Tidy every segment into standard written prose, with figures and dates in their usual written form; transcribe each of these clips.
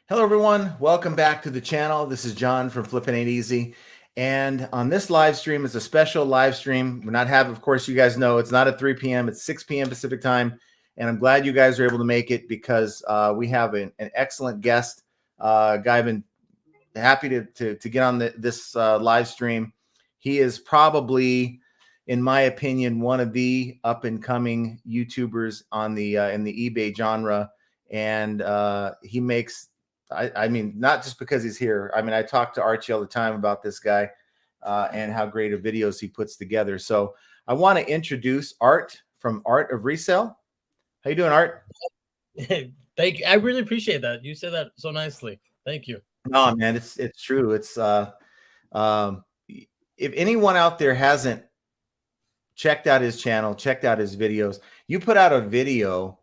Hello, everyone. Welcome back to the channel. This is John from Flipping Ain't Easy. And on this live stream, it's a special live stream. We're not having, of course, you guys know it's not at 3 p.m. It's 6 p.m. Pacific time. And I'm glad you guys are able to make it because we have an excellent guest. Guy I've been happy to get on this live stream. He is probably, in my opinion, one of the up and coming YouTubers on the in the eBay genre. And he makes I mean, not just because he's here. I mean, I talk to Archie all the time about this guy and how great of videos he puts together. So I want to introduce Art from Art of Resell. How you doing, Art? Thank you. I really appreciate that. You said that so nicely. Thank you. No, man, it's true. It's if anyone out there hasn't checked out his channel, checked out his videos, you put out a video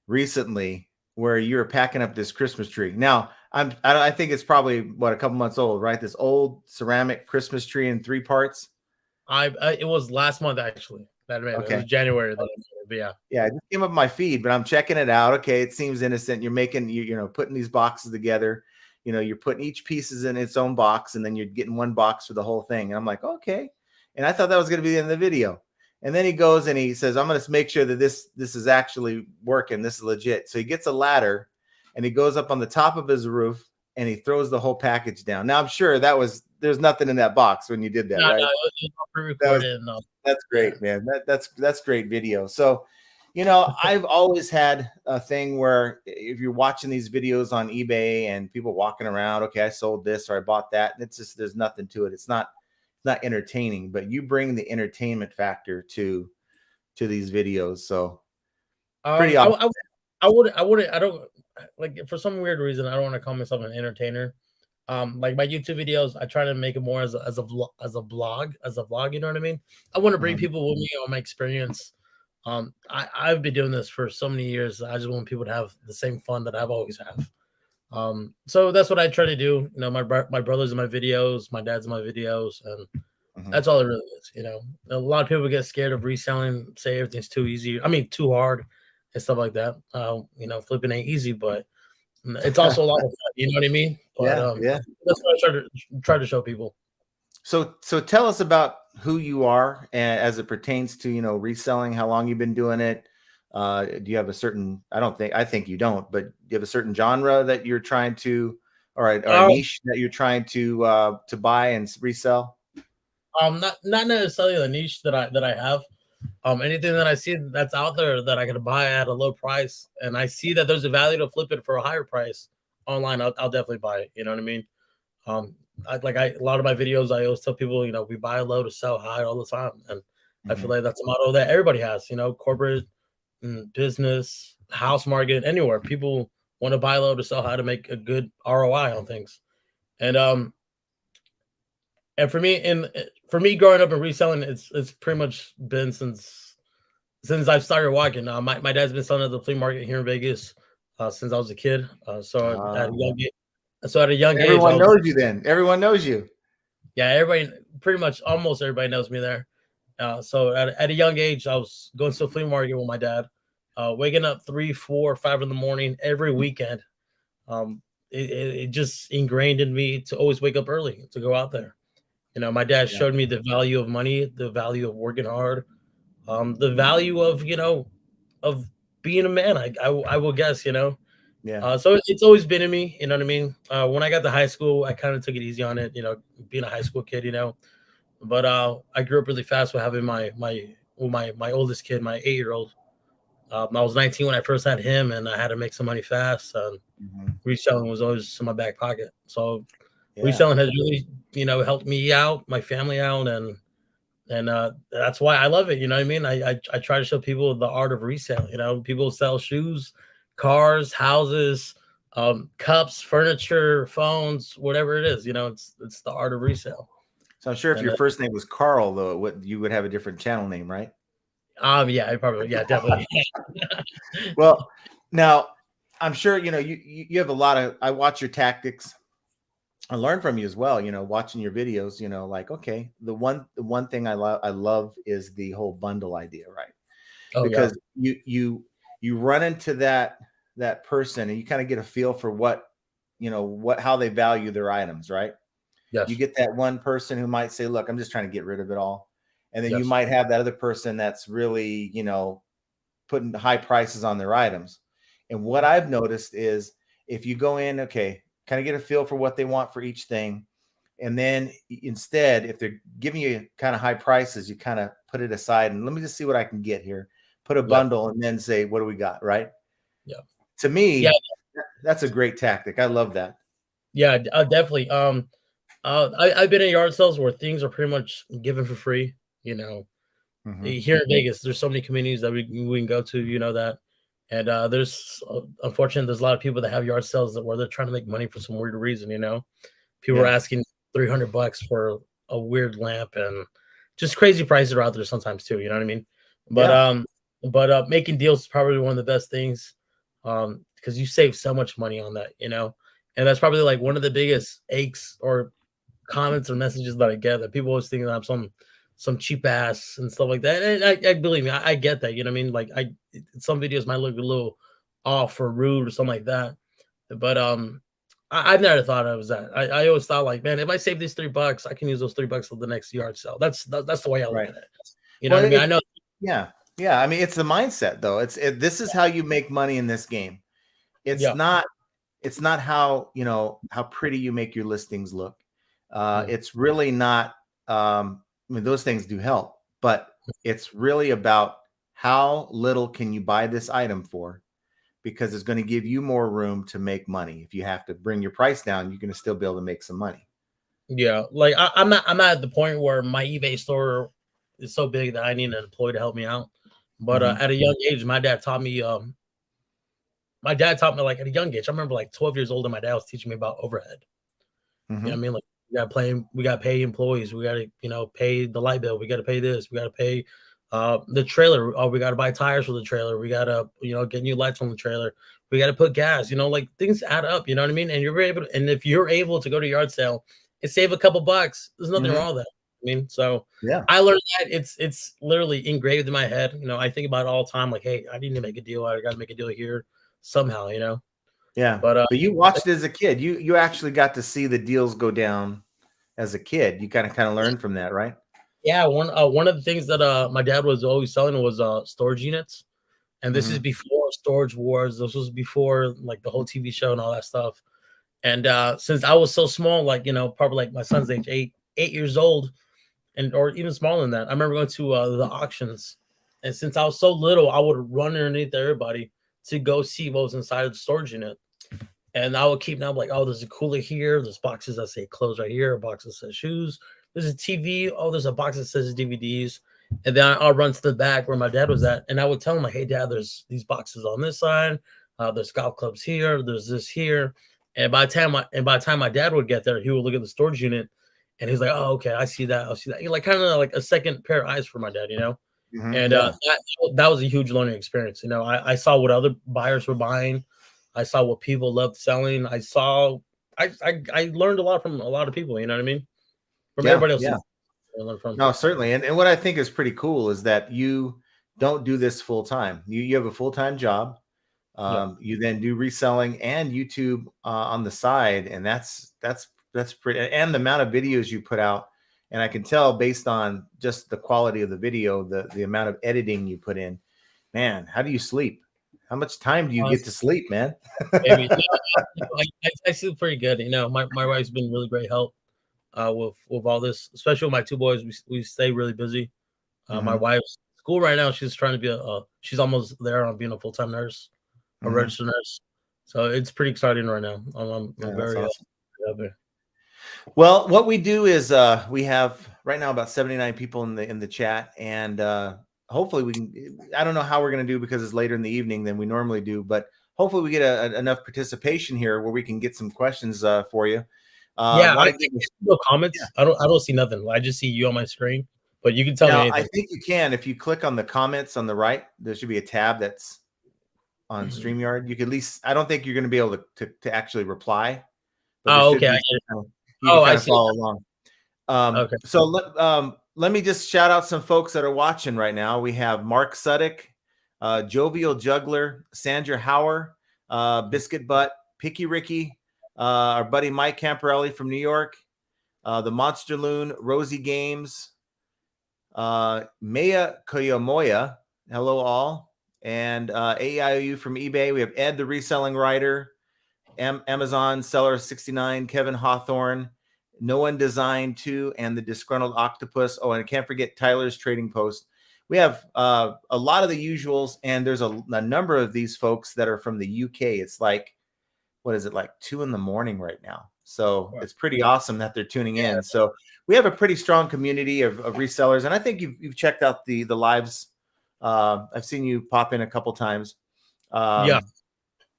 recently where you're packing up this Christmas tree. Now, I think it's probably a couple months old, right? This old ceramic Christmas tree in 3 parts. It was last month actually. Okay. It was January. But yeah. Yeah, it just came up my feed, but I'm checking it out. Okay, it seems innocent. You're making putting these boxes together. You're putting each pieces in its own box, and then you're getting one box for the whole thing. And I'm like, okay. And I thought that was going to be the end of the video. And then he goes and he says, I'm going to make sure that this is actually working. This is legit. So he gets a ladder and he goes up on the top of his roof and he throws the whole package down. Now, I'm sure there's nothing in that box when you did that, right? No, it was pre-recorded. That's great, man. That's great video. So, I've always had a thing where if you're watching these videos on eBay and people walking around, okay, I sold this or I bought that, and it's just there's nothing to it. It's not entertaining, but you bring the entertainment factor to these videos. So pretty awesome. I don't like, for some weird reason, I don't want to call myself an entertainer. Like my YouTube videos, I try to make it more as a vlog, you know what I mean? I want to bring people with me on my experience. I've been doing this for so many years. I just want people to have the same fun that I've always have. So that's what I try to do. My brother's in my videos, my dad's in my videos, and that's all it really is. A lot of people get scared of reselling, say everything's too easy. I mean, too hard and stuff like that. Flipping ain't easy, but it's also a lot of fun. You know what I mean? But, yeah. That's what I try to show people. So tell us about who you are as it pertains to, reselling, how long you've been doing it. Do you have a certain, I think you don't, but do you have a certain genre that you're trying to, or a niche that you're trying to buy and resell? Not necessarily the niche that I have. Anything that I see that's out there that I can buy at a low price, and I see that there's a value to flip it for a higher price online, I'll definitely buy it. You know what I mean? A lot of my videos, I always tell people, we buy low to sell high all the time, and I feel like that's a motto that everybody has. Corporate, business, house market, anywhere, people want to buy low to sell high to make a good ROI on things. And for me growing up and reselling, it's pretty much been since I've started walking. My dad's been selling at the flea market here in Vegas since I was a kid. So at a young age, everyone knows you. Then everyone knows you. Yeah, everybody, pretty much almost everybody knows me there. So at a young age, I was going to the flea market with my dad, waking up 3, 4, 5 in the morning every weekend. It just ingrained in me to always wake up early to go out there. My dad showed me the value of money, the value of working hard, the value of of being a man. I will guess. Yeah. So it's always been in me. You know what I mean? When I got to high school, I kind of took it easy on it. Being a high school kid. But I grew up really fast with having my oldest kid, my 8-year-old. I was 19 when I first had him, and I had to make some money fast. And reselling was always in my back pocket. So reselling has really, helped me out, my family out, and that's why I love it. You know what I mean? I try to show people the art of resale. People sell shoes, cars, houses, cups, furniture, phones, whatever it is. It's the art of resale. So I'm sure if your first name was Carl, though, you would have a different channel name, right? Yeah, definitely. Well, now I'm sure you have a lot of. I watch your tactics. I learn from you as well. Watching your videos. Like, okay, the one thing I love is the whole bundle idea, right? Because you run into that person and you kind of get a feel for what how they value their items, right? Yes. You get that one person who might say, look, I'm just trying to get rid of it all. And then you Yes. might have that other person that's really, putting high prices on their items. And what I've noticed is if you go in, okay, kind of get a feel for what they want for each thing. And then instead, if they're giving you kind of high prices, you kind of put it aside and let me just see what I can get here. Put a Yeah. bundle and then say, what do we got? Right. Yeah. To me, Yeah. that's a great tactic. I love that. Yeah. Definitely. I've been in yard sales where things are pretty much given for free. You know, Mm-hmm. here in Vegas, there's so many communities that we can go to. You know that, and there's unfortunately there's a lot of people that have yard sales where they're trying to make money for some weird reason. You know, people are asking $300 for a weird lamp, and just crazy prices are out there sometimes too. You know what I mean? But making deals is probably one of the best things, because you save so much money on that. You know, and that's probably like one of the biggest aches or comments or messages that I get, that people always think that I'm some cheap ass and stuff like that. And I believe me, I get that. You know what I mean? Like some videos might look a little off or rude or something like that. But I've never thought I was that. I always thought like, man, if I save these $3, I can use those $3 for the next yard sale. That's the way I look at it. You know what I mean? I know. Yeah. Yeah. I mean, it's the mindset though. This is how you make money in this game. It's not how, how pretty you make your listings look. It's really not, I mean, those things do help, but it's really about how little can you buy this item for, because it's going to give you more room to make money. If you have to bring your price down, you're going to still be able to make some money. Yeah. Like I'm not at the point where my eBay store is so big that I need an employee to help me out. But at a young age, my dad taught me like at a young age. I remember like 12 years old and my dad was teaching me about overhead. You know what I mean? Like we got to pay employees. We got to, pay the light bill. We got to pay this. We got to pay the trailer. Oh, we got to buy tires for the trailer. We got to, get new lights on the trailer. We got to put gas, like things add up, you know what I mean? And and if you're able to go to yard sale and save a couple bucks, there's nothing wrong with that. I mean, so yeah, I learned that it's literally engraved in my head. I think about it all the time. Like, hey, I need to make a deal. I got to make a deal here somehow, Yeah. But you watched as a kid. You actually got to see the deals go down as a kid. You kind of learned from that, right? Yeah, one of the things that my dad was always selling was storage units. And this is before Storage Wars. This was before like the whole TV show and all that stuff. And since I was so small, like, probably like my son's age, 8 years old, or even smaller than that, I remember going to the auctions. And since I was so little, I would run underneath everybody to go see what was inside of the storage unit. And I would keep now like, oh, there's a cooler here. There's boxes that say clothes right here. A box that says shoes. There's a TV. Oh, there's a box that says DVDs. And then I'll run to the back where my dad was at. And I would tell him like, hey, Dad, there's these boxes on this side. There's golf clubs here. There's this here. And by the time my dad would get there, he would look at the storage unit and he's like, oh, okay, I see that. I'll see that. Like kind of like a second pair of eyes for my dad, And that was a huge learning experience. I saw what other buyers were buying. I saw what people loved selling. I learned a lot from a lot of people, you know what I mean? From everybody else. Yeah. I learned from. No, certainly. And what I think is pretty cool is that you don't do this full time. You have a full-time job. You then do reselling and YouTube on the side. And that's pretty, and the amount of videos you put out. And I can tell based on just the quality of the video, the amount of editing you put in, man, how do you sleep? How much time do you get to sleep, man? Maybe. I sleep pretty good. My wife's been really great help with all this, especially with my two boys. We stay really busy. My wife's school right now, she's trying to be she's almost there on being a full-time nurse, a registered nurse. So it's pretty exciting right now. I'm very awesome. happy. Well, what we do is we have right now about 79 people in the chat, and hopefully we can. I don't know how we're going to do because it's later in the evening than we normally do, but hopefully we get enough participation here where we can get some questions for you. I think no comments. Yeah. I don't see nothing. I just see you on my screen, but you can tell me anything. I think you can if you click on the comments on the right. There should be a tab that's on StreamYard. You can at least. I don't think you're going to be able to actually reply. Oh, okay. You can kind of follow along. Okay. So let me just shout out some folks that are watching right now. We have Mark Suddick, Jovial Juggler, Sandra Hauer, Biscuit Butt, Picky Ricky, Our buddy Mike Camparelli from New York. The Monster Loon, Rosie Games, Maya Koyomoya. Hello, all. And AIOU from eBay. We have Ed, the reselling writer. Amazon seller 69, Kevin Hawthorne, No One Design 2, and the Disgruntled Octopus. Oh, and I can't forget Tyler's Trading Post. We have a lot of the usuals, and there's a number of these folks that are from the UK. It's like, what is it, like 2 a.m. right now? So it's pretty awesome that they're tuning in. So we have a pretty strong community of resellers, and I think you've checked out the lives. I've seen you pop in a couple times.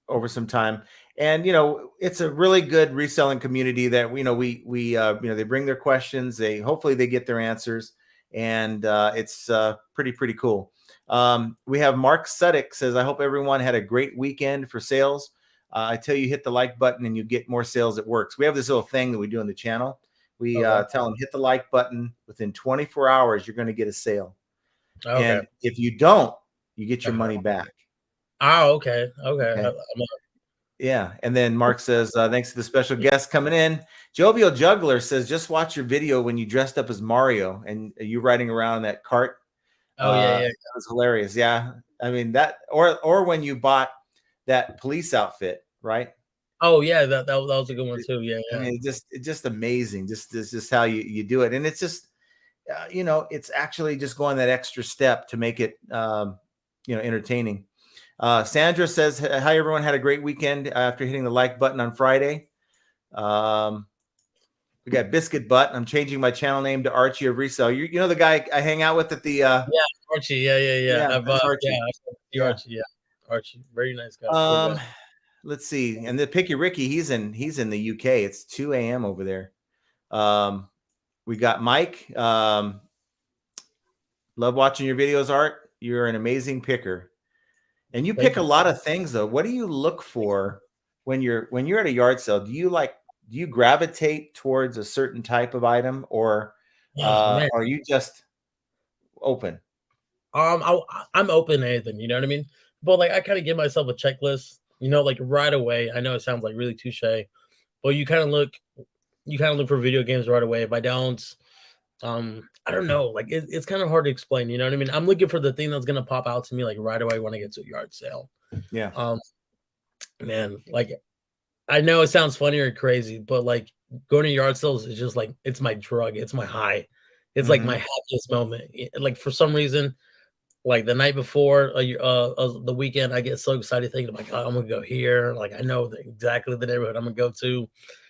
Over some time, and it's a really good reselling community that we they bring their questions, hopefully they get their answers, and it's pretty cool. We have Mark Suddick says, I hope everyone had a great weekend for sales. I tell you, hit the like button and you get more sales. It works. We have this little thing that we do on the channel. We tell them, hit the like button within 24 hours, you're going to get a sale. And if you don't, you get your money back. Oh, okay. Yeah. And then Mark says, thanks to the special guest coming in. Jovial Juggler says, just watch your video when you dressed up as Mario and you riding around that cart. That was hilarious. Yeah. I mean, that, or when you bought that police outfit, right? Oh yeah, that was a good one too. Yeah. I mean, it's just amazing. Just how you do it. And it's just, it's actually just going that extra step to make it, entertaining. Sandra says, hi, everyone had a great weekend after hitting the like button on Friday. We got Biscuit Butt. I'm changing my channel name to Archie of Resell. You know the guy I hang out with at the Archie. Yeah. Archie. Archie, very nice guy. Let's see. And the Picky Ricky, he's in the UK. It's 2 a.m. over there. We got Mike. Love watching your videos, Art. You're an amazing picker. And you pick a lot of things, though. What do you look for when you're at a yard sale? Do you gravitate towards a certain type of item, or are you just open? I'm open to anything, you know what I mean? But like I kind of give myself a checklist, like right away. I know it sounds like really touche, but you kind of look for video games right away. If I don't, I don't know, like it's kind of hard to explain, you know what I mean? I'm looking for the thing that's gonna pop out to me like right away when I get to a yard sale. Yeah. Man, like I know it sounds funny or crazy, but like going to yard sales is just like it's my drug, it's my high, it's like my happiest moment. Like for some reason, like the night before the weekend, I get so excited thinking like, oh, I'm gonna go here. Like I know exactly the neighborhood I'm gonna go to,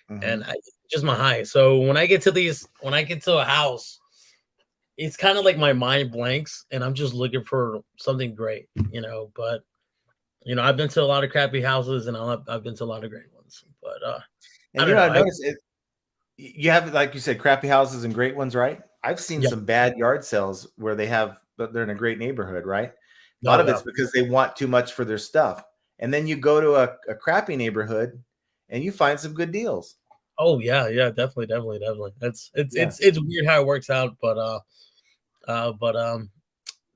and just my high. So when I get to a house, it's kind of like my mind blanks, and I'm just looking for something great, But I've been to a lot of crappy houses, and I've been to a lot of great ones. But and I noticed it. You have, like you said, crappy houses and great ones, right? I've seen some bad yard sales where but they're in a great neighborhood, right? A lot of it's because they want too much for their stuff. And then you go to a crappy neighborhood and you find some good deals. Oh yeah, definitely. It's weird how it works out, but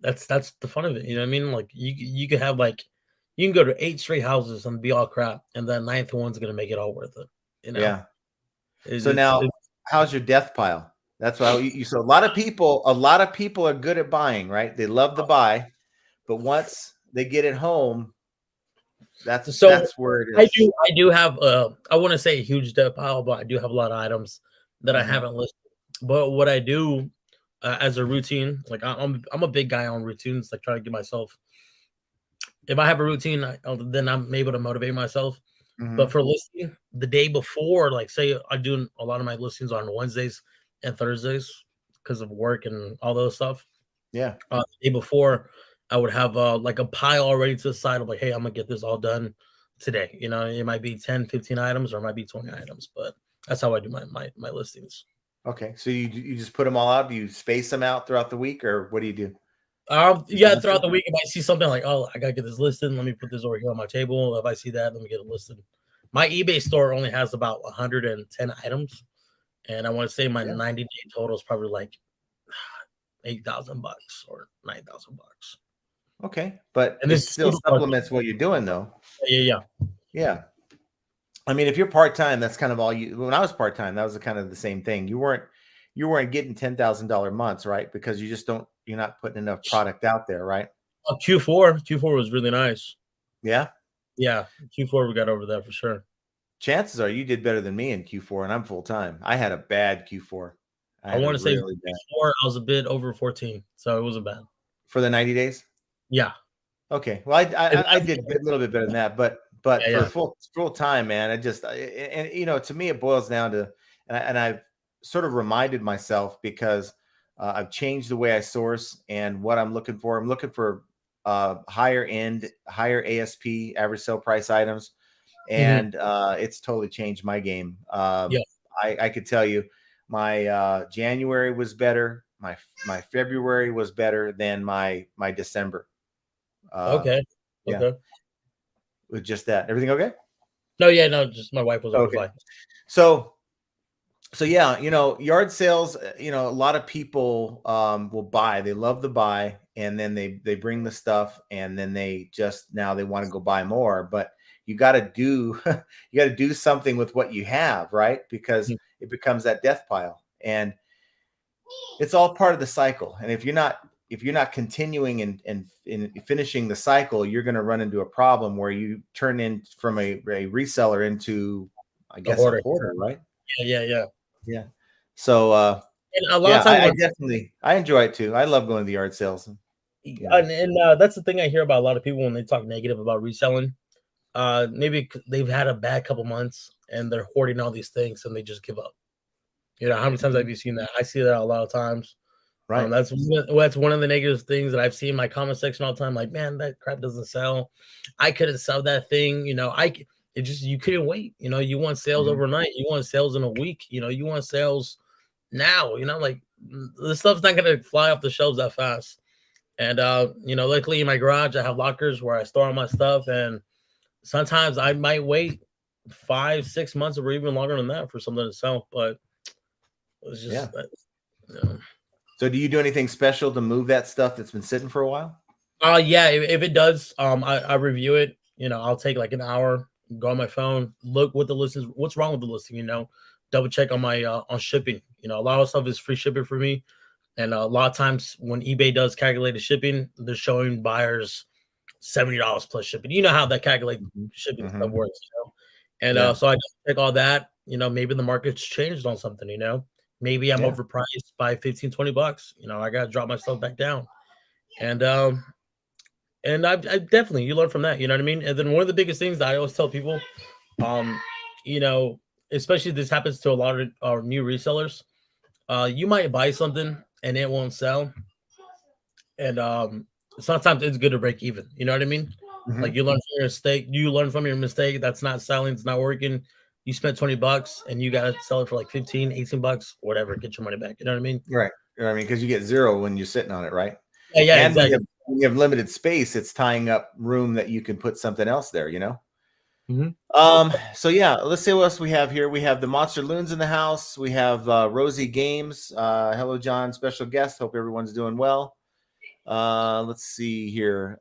that's the fun of it. You know what I mean? Like you could have you can go to 8 straight houses and be all crap, and that 9th one's gonna make it all worth it. Yeah. So now, how's your death pile? That's why so a lot of people are good at buying, right? They love to buy, but once they get it home, that's where it is. I do have I want to say a huge death pile, but I do have a lot of items that I haven't listed. But what I do as a routine, like I'm a big guy on routines, like trying to get myself. If I have a routine, then I'm able to motivate myself. But for listing the day before, like say I do a lot of my listings on Wednesdays and Thursdays because of work and all those stuff. Yeah. The day before, I would have like a pile already to the side of like, hey, I'm gonna get this all done today. It might be 10, 15 items, or it might be 20 items, but that's how I do my listings. Okay, so you just put them all out. Do you space them out throughout the week, or what do you do? Yeah, throughout the week, if I see something like, oh, I gotta get this listed, let me put this over here on my table. If I see that, let me get it listed. My eBay store only has about 110 items, and I want to say my 90-day total is probably like $8,000 or $9,000. Okay, but it still supplements what you're doing, though. Yeah. Yeah. I mean, if you're part-time, that's kind of all you, when I was part-time, that was the kind of the same thing. You weren't getting $10,000 months, right? Because you're not putting enough product out there, right? Q4 was really nice. Yeah. Yeah, Q4 we got over that for sure. Chances are you did better than me in Q4, and I'm full-time. I had a bad Q4. I I had a want to say really bad Q4 I was a bit over 14, so it wasn't bad. for the 90 days. Yeah. Okay. Well, I did a little bit better than that, but Yeah, for yeah. full time, man, and to me it boils down to, and I've sort of reminded myself because I've changed the way I source and what I'm looking for. I'm looking for higher end, higher ASP, average sale price items, Mhm. and it's totally changed my game. Yeah. I could tell you, my January was better. My February was better than my December. Okay. Yeah, Okay. with just that. Everything okay? No, yeah, no, just my wife was over Okay. by. So yeah, yard sales, a lot of people will buy. They love the buy, and then they bring the stuff, and then now they want to go buy more. But you got to do you got to do something with what you have, right? Because Mm. it becomes that death pile, and it's all part of the cycle. And if you're not continuing and finishing the cycle, you're going to run into a problem where you turn in from a reseller into, I A guess, a hoarder. hoarder, right? Yeah, yeah, yeah. Yeah. So And a lot yeah, of times I when definitely I enjoy it too. I love going to the yard sales. that's the thing I hear about a lot of people when they talk negative about reselling. Maybe they've had a bad couple months and they're hoarding all these things and they just give up. How many times have Mhm. you seen that? I see that a lot of times. Right. That's one of the negative things that I've seen in my comment section all the time. Like, man, that crap doesn't sell. I couldn't sell that thing. It just you couldn't wait. You want sales Mhm. overnight. You want sales in a week. You want sales now. Like the stuff's not gonna fly off the shelves that fast. And luckily in my garage I have lockers where I store all my stuff, and sometimes I might wait 5, 6 months or even longer than that for something to sell. But it's Yeah. just that. You know. So do you do anything special to move that stuff that's been sitting for a while? Yeah, if it does, I review it. I'll take like an hour, go on my phone, look what the list is, what's wrong with the listing, double check on my on shipping. A lot of stuff is free shipping for me. And a lot of times when eBay does calculated shipping, they're showing buyers $70 plus shipping. You know how that calculate Mhm. shipping stuff Mhm. works. And Yeah. so I check all that. Maybe the market's changed on something, maybe I'm Yeah. overpriced by 15, $20. I gotta drop my stuff back down. And I definitely you learn from that, you know what I mean? And then one of the biggest things that I always tell people, um, you know, especially this happens to a lot of our new resellers. You might buy something and it won't sell, and sometimes it's good to break even. You know what I mean? Like Mhm. you learn from your mistake. You learn from your mistake. That's not selling. It's not working. You spent $20 and you got to sell it for like 15, $18, whatever. Get your money back. You know what I mean? Right. I mean, because you get zero when you're sitting on it, right? Yeah, yeah, And exactly. when you have limited space, it's tying up room that you can put something else there, you know? Mhm. So yeah, let's see what else we have here. We have the Monster Loons in the house. We have Rosie Games. Hello, John, special guest. Hope everyone's doing well. Let's see here.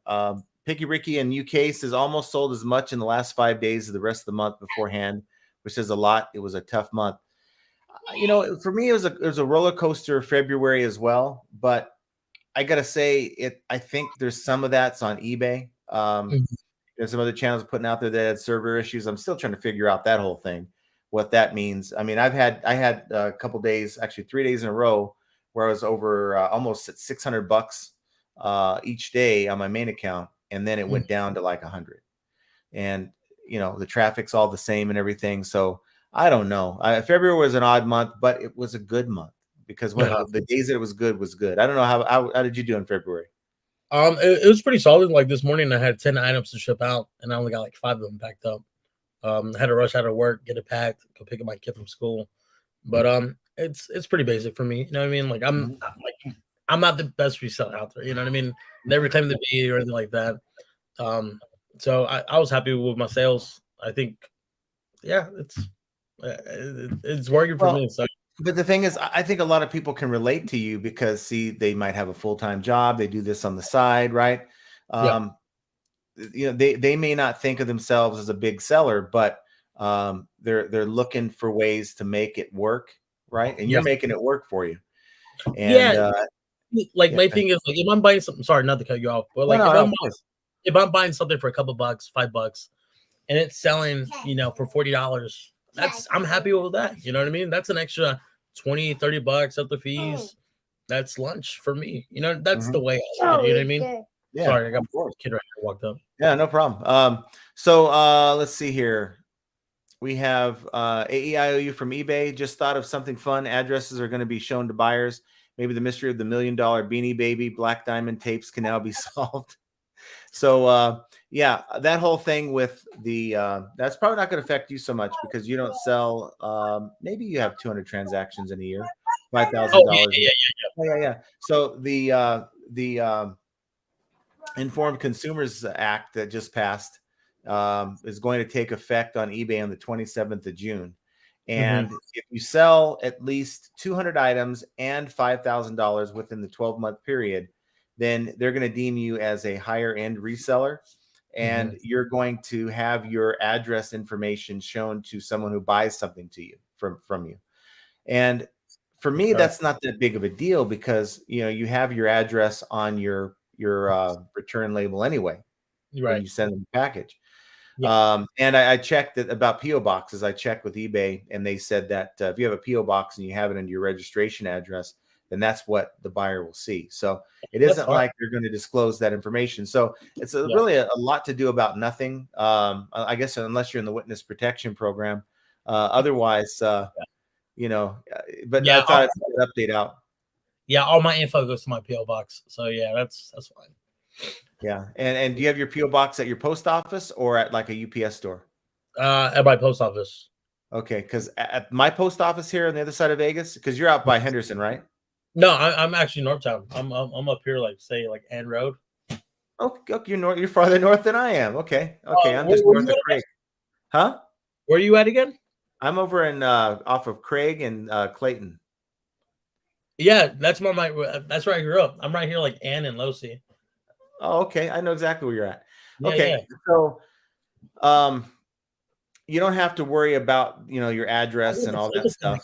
Picky Ricky in UK says almost sold as much in the last 5 days as the rest of the month beforehand, which says a lot. It was a tough month. For me, it was a roller coaster February as well. But I gotta say, I think there's some of that's on eBay. Mhm. There's some other channels putting out there that had server issues. I'm still trying to figure out that whole thing, what that means. I mean, I had a couple days, actually 3 days in a row, where I was over almost at $600 each day on my main account, and then it Mhm. went down to like 100. And the traffic's all the same and everything. So I don't know. February was an odd month, but it was a good month because when Yeah. the days that it was good was good. I don't know how did you do in February? It was pretty solid. Like this morning, I had 10 items to ship out, and I only got like 5 of them packed up. I had to rush out of work, get it packed, go pick up my kid from school. But it's pretty basic for me. You know what I mean? Like Mhm. I'm not the best reseller out there. You know what I mean? Never claimed to be or anything like that. Um, so I was happy with my sales. I think, yeah, it's working for Well, me. So but the thing is, I think a lot of people can relate to you because, see, they might have a full-time job. They do this on the side, right? yeah, Um, they may not think of themselves as a big seller, but They're looking for ways to make it work, right? And Yeah. you're making it work for you. And Yeah. Like yeah. my thing is like if I'm buying something, sorry not to cut you off, but like No, of course. if I'm buying something for a couple bucks, $5, and it's selling, for $40, I'm happy with that. You know what I mean? That's an extra 20, $30 up the fees. That's lunch for me. That's the way I look at it, you know what I mean? Yeah, Sorry, I got of course. a kid right here walked up. Yeah, no problem. So let's see here. We have AEIOU from eBay. Just thought of something fun. Addresses are going to be shown to buyers. Maybe the mystery of the $1 million Beanie Baby Black Diamond tapes can now be solved. So yeah, that whole thing with the that's probably not going to affect you so much because you don't sell. Maybe you have 200 transactions in a year, $5,000. Yeah. So the Informed Consumers Act that just passed is going to take effect on eBay on the 27th of June. And if you sell at least 200 items and $5,000 within the 12-month period, then they're going to deem you as a higher end reseller. And you're going to have your address information shown to someone who buys something to you from you. And for me, that's not that big of a deal because you have your address on your return label anyway when you send them the package. And I checked that about PO boxes. I checked with eBay, and they said that if you have a PO box and you have it under your registration address, then that's what the buyer will see. So it isn't like they're going to disclose that information. So it's really a lot to do about nothing. I guess unless you're in the witness protection program. Otherwise, but I thought I'd put an update out. Yeah, all my info goes to my PO box. So yeah, that's fine. Yeah, and do you have your PO box at your post office or at like a UPS store? At my post office. Okay, because at my post office here on the other side of Vegas, because you're out by Henderson, right? No, I'm actually Northtown. I'm up here, like Ann Road. Okay, you're farther north than I am. Okay, I'm just north of Craig. Huh? Where are you at again? I'm over in off of Craig and Clayton. Yeah, that's where I grew up. I'm right here, like Ann and Losi. Oh, okay. I know exactly where you're at. Yeah, okay, so you don't have to worry about your address and all that stuff.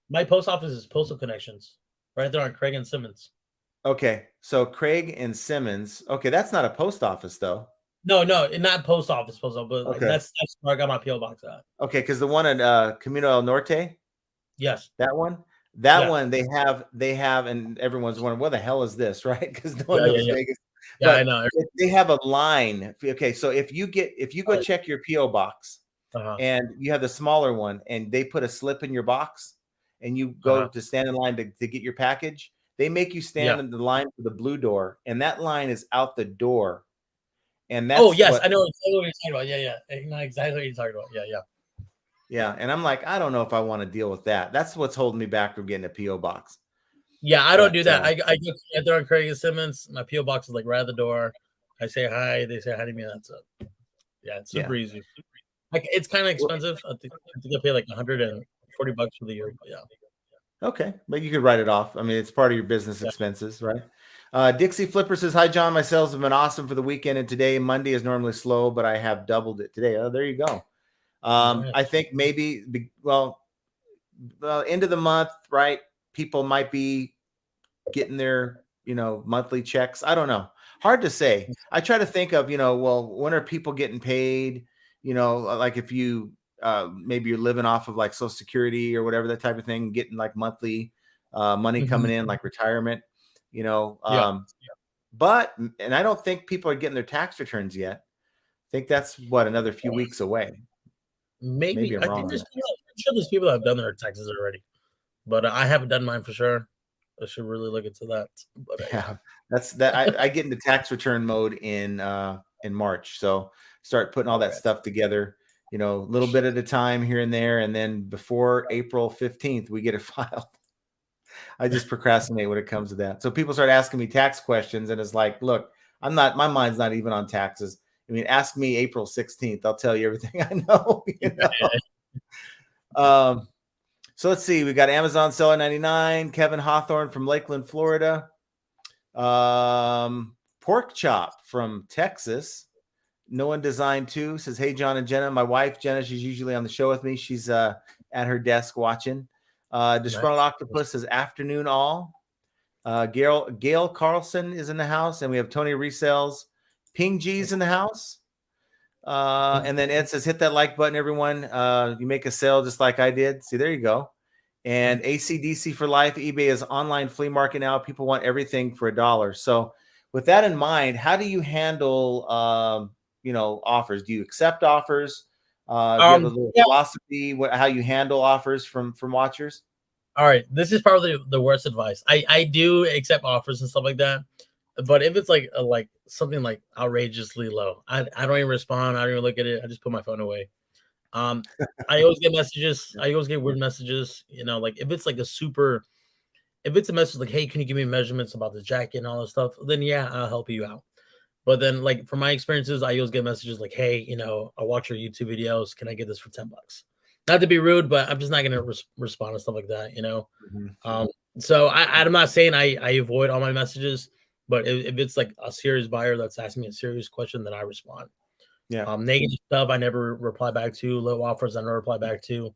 My post office is Postal Connections, right there on Craig and Simmons. Okay, so Craig and Simmons. Okay, that's not a post office though. No, not post office, but okay. That's where I got my PO box at. Okay, because the one at Camino El Norte. Yes, that one. That one they have, and everyone's wondering, what the hell is this, right? Because no one knows Vegas. Yeah, but I know. They have a line. Okay, so if you go check your PO box, and you have the smaller one, and they put a slip in your box, and you go to stand in line to get your package, they make you stand in the line for the blue door, and that line is out the door. And that's I know exactly what you're talking about. Yeah. I know exactly what you're talking about. Yeah. Yeah, and I'm like, I don't know if I want to deal with that. That's what's holding me back from getting a PO box. Yeah, I don't do that. I go there on Craig and Simmons. My PO box is like right at the door. I say hi. They say hi to me. That's it. Yeah, it's super easy. Like it's kind of expensive. I think I pay like $140 for the year. But yeah. Okay, but you could write it off. I mean, it's part of your business expenses, right? Dixie Flipper says, "Hi, John. My sales have been awesome for the weekend, and today Monday is normally slow, but I have doubled it today." Oh, there you go. I think maybe end of the month, right? People might be getting their monthly checks. I don't know. Hard to say. I try to think of when are people getting paid? Like if you maybe you're living off of like Social Security or whatever, that type of thing, getting like monthly money coming in, like retirement. But I don't think people are getting their tax returns yet. I think that's another few weeks away. Maybe I'm wrong. I'm sure there's people that have done their taxes already, but I haven't done mine for sure. I should really look into that. But that's that. I get into tax return mode in March, so start putting all that stuff together. A little bit at a time here and there, and then before April 15th, we get it filed. I just procrastinate when it comes to that. So people start asking me tax questions, and it's like, look, my mind's not even on taxes. I mean, ask me April 16th. I'll tell you everything I know. So let's see. We got Amazon Seller 99, Kevin Hawthorne from Lakeland, Florida. Pork Chop from Texas. No One Designed Too says, hey, John and Jenna. My wife, Jenna, she's usually on the show with me. She's at her desk watching. Nice. Disgruntled Octopus says, afternoon all. Gail Carlson is in the house, and we have Tony Resells. Ping G's in the house. And then Ed says, hit that like button, everyone. You make a sale just like I did. See, there you go. And ACDC for life. eBay is online flea market now. People want everything for $1. So with that in mind, how do you handle, offers? Do you accept offers? Do you have a little philosophy, how you handle offers from watchers? All right, this is probably the worst advice. I do accept offers and stuff like that, but if it's like something like outrageously low, I don't even respond. I don't even look at it. I just put my phone away. I always get messages. I always get weird messages. Like if it's like if it's a message like, hey, can you give me measurements about the jacket and all this stuff? Then yeah, I'll help you out. But then, like from my experiences, I always get messages like, hey, I watch your YouTube videos. Can I get this for $10? Not to be rude, but I'm just not gonna respond to stuff like that. Mm-hmm. So I'm not saying I avoid all my messages, but if it's like a serious buyer that's asking me a serious question, then I respond. Yeah. Negative stuff I never reply back to. Low offers I never reply back to.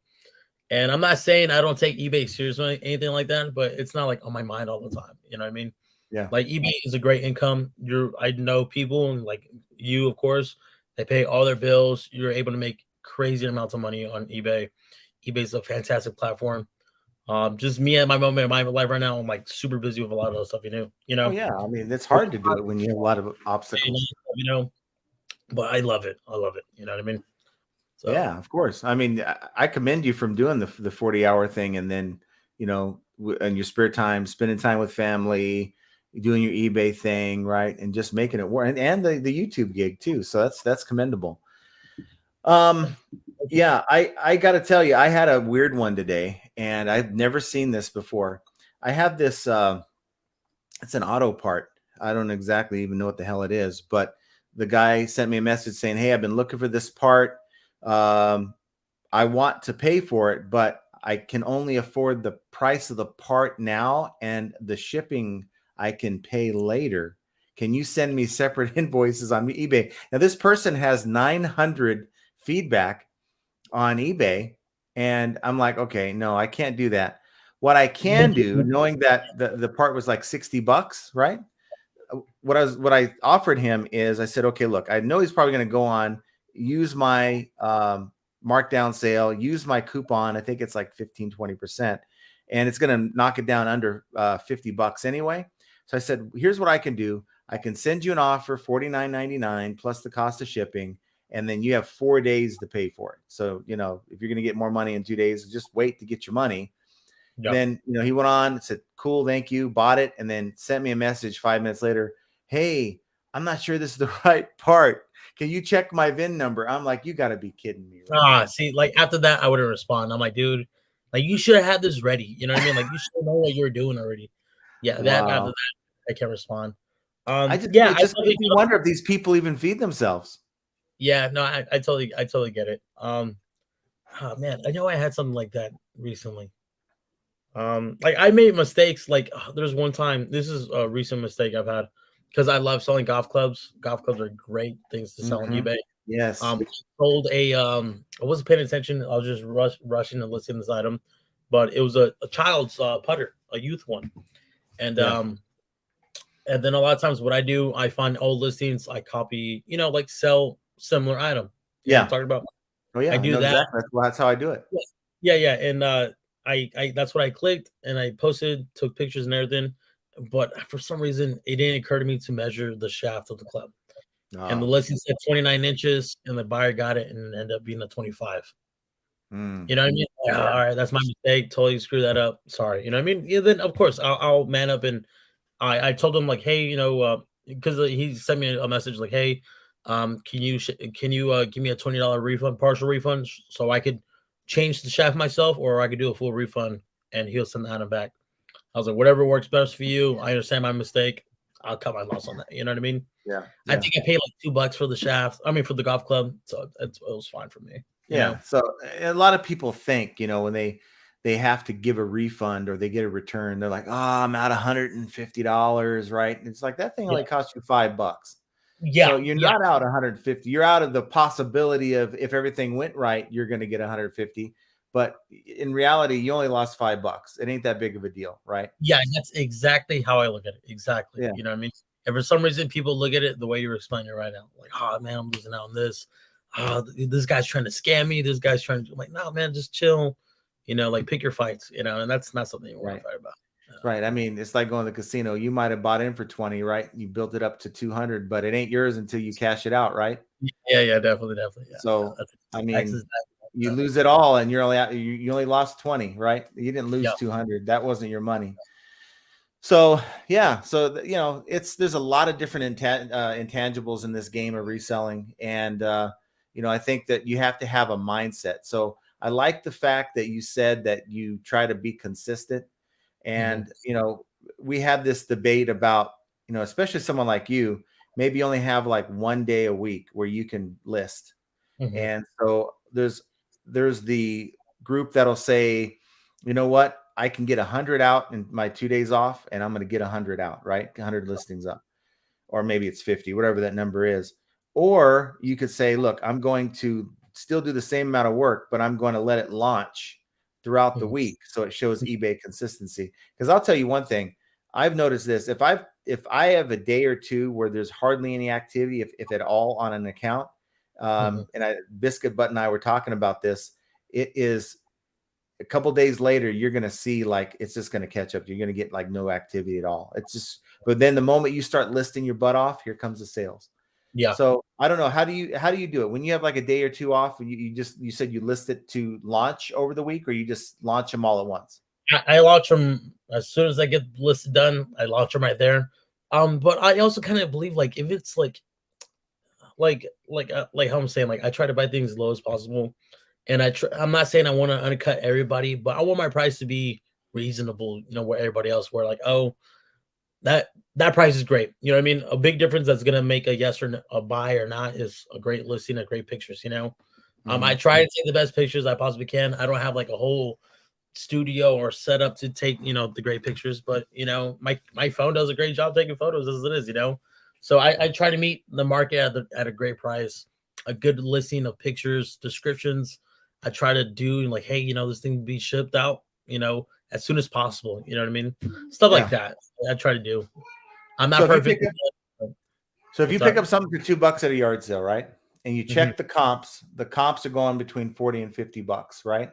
And I'm not saying I don't take eBay seriously, anything like that, but it's not like on my mind all the time. You know what I mean? Yeah. Like eBay is a great income. I know people and like you, of course, they pay all their bills. You're able to make crazy amounts of money on eBay. eBay is a fantastic platform. Just me at my moment in my life right now, I'm like super busy with a lot of those stuff, Oh yeah. I mean, it's hard to do it when you have a lot of obstacles. But I love it. I love it. You know what I mean? So yeah, of course. I mean, I commend you from doing the 40-hour thing, and then in your spare time, spending time with family, doing your eBay thing, right, and just making it work, and the YouTube gig too. So that's commendable. Yeah, I got to tell you, I had a weird one today, and I've never seen this before. I have this. It's an auto part. I don't exactly even know what the hell it is, but the guy sent me a message saying, hey, I've been looking for this part. I want to pay for it, but I can only afford the price of the part now, and the shipping I can pay later. Can you send me separate invoices on eBay? Now, this person has 900 feedback on eBay, and I'm like, okay, no, I can't do that. What I can do, knowing that the part was like $60, right? What I offered him is, I said, okay, look, I know he's probably going to go on, use my markdown sale, use my coupon. I think it's like 15-20%, and it's going to knock it down under $50 anyway. So I said, here's what I can do. I can send you an offer, $49.99 plus the cost of shipping, and then you have 4 days to pay for it. So, if you're going to get more money in 2 days, just wait to get your money. Yep. Then, he went on, said, cool, thank you, bought it, and then sent me a message 5 minutes later. Hey, I'm not sure this is the right part. Can you check my VIN number? I'm like, you got to be kidding me. Right? See, like after that, I wouldn't respond. I'm like, dude, like you should have had this ready. You know what I mean? Like you should know what you were doing already. Yeah, that after that, I can't respond. It just makes me wonder if these people even feed themselves. Yeah, no, I totally get it. Oh man, I know I had something like that recently. Like I made mistakes. Like there's one time, this is a recent mistake I've had because I love selling golf clubs. Golf clubs are great things to sell on eBay. Yes. I sold I wasn't paying attention. I was just rushing to listing this item, but it was a child's putter, a youth one, and then a lot of times what I do, I find old listings, I copy, like sell similar item. You know what I'm talking about? Oh yeah, I do that. Exactly. That's how I do it. Yeah, and I that's what I clicked, and I posted, took pictures and everything, but for some reason it didn't occur to me to measure the shaft of the club. And the listing said 29 inches, and the buyer got it and ended up being a 25. You know what I mean? All right, that's my mistake. Totally screw that up. Sorry. You know what I mean? Yeah, then of course I'll man up, and I told him like, hey, because he sent me a message like, hey, can you give me a $20 refund, partial refund, so I could change the shaft myself, or I could do a full refund, and he'll send the item back. I was like, whatever works best for you. I understand my mistake. I'll cut my loss on that. You know what I mean? Yeah. I think I paid like $2 for the shaft. I mean, for the golf club, so it was fine for me. Yeah. So a lot of people think, when they have to give a refund or they get a return, they're like, oh, I'm out $150, right? And it's like that thing only cost you $5. Yeah, So you're yeah, not out 150. You're out of the possibility of, if everything went right, you're going to get 150. But in reality, you only lost $5. It ain't that big of a deal, right? yeah. That's exactly how I look at it. Exactly. Yeah, You know what I mean? And for some reason, people look at it the way you're explaining it right now. Like, oh man, I'm losing out on this. Oh, this guy's trying to scam me. This guy's trying to, I'm like, no, man, just chill. You know, like pick your fights. You know, and that's not something you want right. to fight about. Right. I mean, it's like going to the casino. You might have bought in for 20, right? You built it up to 200, but it ain't yours until you cash it out, right? Yeah, yeah, definitely, definitely. Yeah, yeah. So, That's I taxes. mean, you That, lose it all and you're only out, you only lost 20, right? You didn't yeah. lose 200. That wasn't your money. So, yeah, so you know, there's a lot of different intangibles in this game of reselling, and you know, I think that you have to have a mindset. So, I like the fact that you said that you try to be consistent. Hmm. And, you know, we had this debate about, you know, especially someone like you, maybe only have like 1 day a week where you can list. Hmm. And so there's the group that'll say, you know what, I can get 100 out in my 2 days off, and I'm going to get 100 out, right? 100 listings up, or maybe it's 50, whatever that number is. Or you could say, look, I'm going to still do the same amount of work, but I'm going to let it launch throughout the Hmm. week so it shows eBay consistency. Because I'll tell you one thing, I've noticed this. If I have a day or two where there's hardly any activity, if at all, on an account, Hmm. Biscuit Butt and I were talking about this, it is a couple days later, you're going to see like it's just going to catch up. You're going to get like no activity at all. It's just, but then the moment you start listing your butt off, here comes the sales. Yeah. So I don't know. How do you do it when you have like a day or two off? You said you list it to launch over the week, or you just launch them all at once? I launch them as soon as I get the list done. I launch them right there. But I also kind of believe like if it's like how I'm saying, like I try to buy things as low as possible, and I'm not saying I want to undercut everybody, but I want my price to be reasonable. You know, where everybody else where like, oh, that price is great. You know what I mean? A big difference that's gonna make a yes or no, a buy or not is a great listing, a great pictures. You know, I Hmm. try to take the best pictures I possibly can. I don't have like a whole studio or setup to take the great pictures, but my phone does a great job taking photos as it is. So I try to meet the market at a great price, a good listing of pictures, descriptions. I try to do like, hey, this thing be shipped out, as soon as possible. You know what I mean? Stuff like Yeah. that. I try to do. I'm So not if you perfect. pick up, so if you What's pick up? up something for $2 at a yard sale, right? And you Mhm. check the comps are going between 40 and $50, right?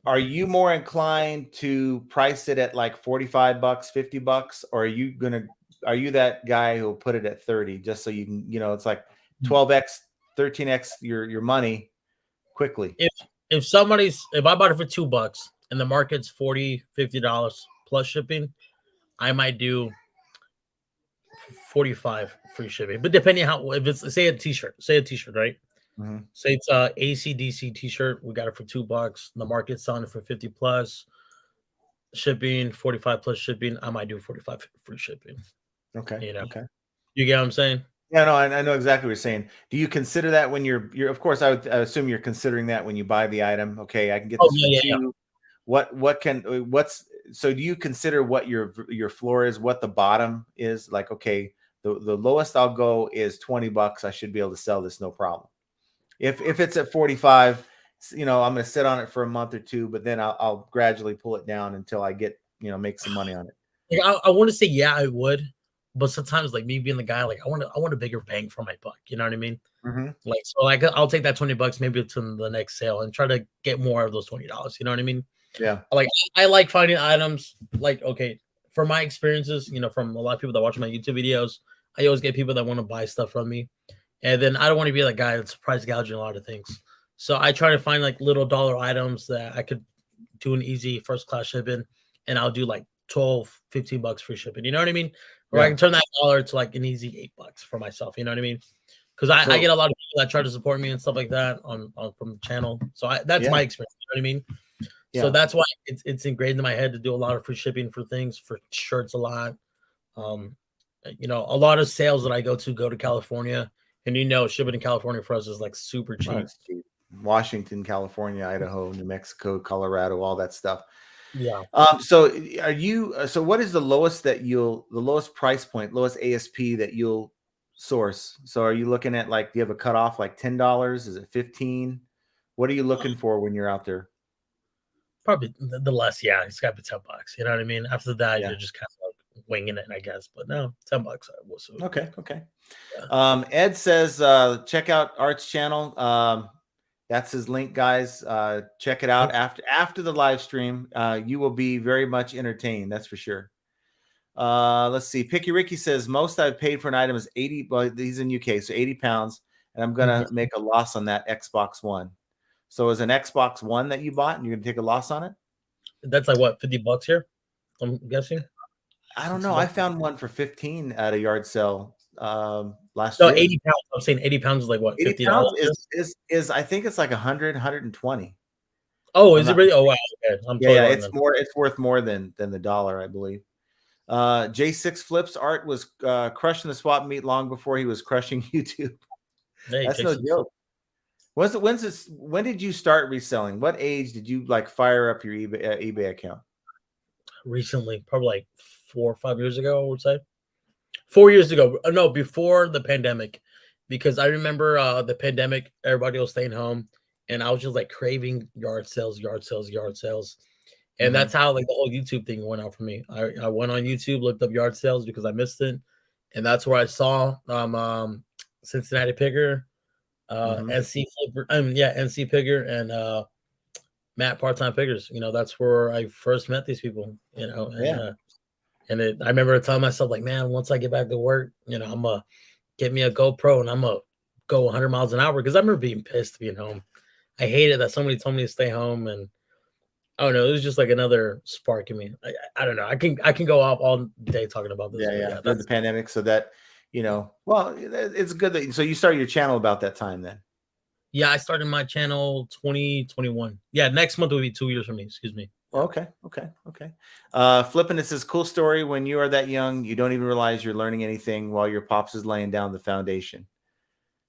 Are you more inclined to price it at like $45, $50, or are you that guy who'll put it at 30 just so you can, it's like 12x, 13x your money quickly? If if I bought it for $2 and the market's $40, $50 plus shipping, I might do 45 free shipping. But depending how if it's say a t-shirt, right? Mhm. Say it's a AC/DC t-shirt, we got it for $2. The market's selling it for 50 plus shipping, 45 plus shipping. I might do 45 free shipping. Okay. You know, Okay. you get what I'm saying? Yeah, no, I know exactly what you're saying. Do you consider that when you're of course I assume you're considering that when you buy the item. Okay, I can get Oh this for yeah, yeah, yeah. two. What's so do you consider what your floor is, what the bottom is? Like, okay, the lowest I'll go is $20. I should be able to sell this no problem. If it's at 45, I'm going to sit on it for a month or two, but then I'll gradually pull it down until I get, make some money on it. Like, I want to say yeah, I would, but sometimes like me being the guy, like I want a bigger bang for my buck. You know what I mean? Hmm. Like so, like I'll take that $20 maybe to the next sale and try to get more of those $20. You know what I mean? Yeah. Like I like finding items. Like okay, from my experiences, from a lot of people that watch my YouTube videos, I always get people that want to buy stuff from me, and then I don't want to be that guy that's price gouging a lot of things. So I try to find like little dollar items that I could do an easy first class shipping, and I'll do like 12, $15 free shipping. You know what I mean? Or I Yeah. can turn that dollar to like an easy $8 for myself. You know what I mean? Because I So get a lot of people that try to support me and stuff like that on from the channel. So that's yeah, my experience. You know what I mean? So yeah, that's why it's ingrained in my head to do a lot of free shipping for things, for shirts a lot. Um, a lot of sales that I go to California, and shipping in California for us is like super well, cheap. it's cheap. Washington, California, Idaho, New Mexico, Colorado, all that stuff. Yeah. So are you? So what is the lowest price point, lowest ASP that you'll source? So are you looking at like, do you have a cutoff like $10? Is it 15? What are you looking for when you're out there? Probably the less, yeah, it's got to be $10. You know what I mean? After that, Yeah. you're just kind of like winging it, I guess. But no, $10. Okay. Okay. Yeah. Ed says, check out Art's channel. That's his link, guys. Check it out after the live stream. You will be very much entertained. That's for sure. Let's see. Picky Ricky says most I've paid for an item is 80. Well, he's in UK, so 80 pounds, and I'm gonna make a loss on that Xbox One. So is an Xbox One that you bought, and you're gonna take a loss on it? That's like what, $50 here? I'm guessing. I don't know. I found one for 15 at a yard sale last No, year. 80 pounds. I'm saying 80 pounds is like what, 80 $50? pounds is I think it's like 100, 120. Oh, I'm is it not. really? Oh wow. Okay. I'm Yeah, totally yeah. wrong It's then. more. It's worth more than the dollar, I believe. J6 Flips Art was crushing the swap meet long before he was crushing YouTube. Hey, That's no Jason. joke. When did you start reselling? What age did you like fire up your eBay account? Recently, probably like 4 or 5 years ago, I would say. 4 years ago. No, before the pandemic. Because I remember the pandemic, everybody was staying home, and I was just like craving yard sales, yard sales, yard sales. And that's how like the whole YouTube thing went out for me. I went on YouTube, looked up yard sales because I missed it. And that's where I saw Cincinnati Picker, NC Flipper, NC Picker, and Matt Part Time Pickers. You know, that's where I first met these people. You know, I remember telling myself like, man, once I get back to work, you know, I'm gonna get me a GoPro and I'm gonna go 100 miles an hour because I remember being pissed being home. I hated that somebody told me to stay home, and I don't know, it was just like another spark in me. I don't know. I can go off all day talking about this. Yeah, But yeah. yeah, During the pandemic, so that well, it's good that so you started your channel about that time then. yeah, I started my channel 2021. Yeah, next month will be 2 years for me. Excuse me. Okay. Flipping, it says cool story. When you are that young, you don't even realize you're learning anything while your pops is laying down the foundation.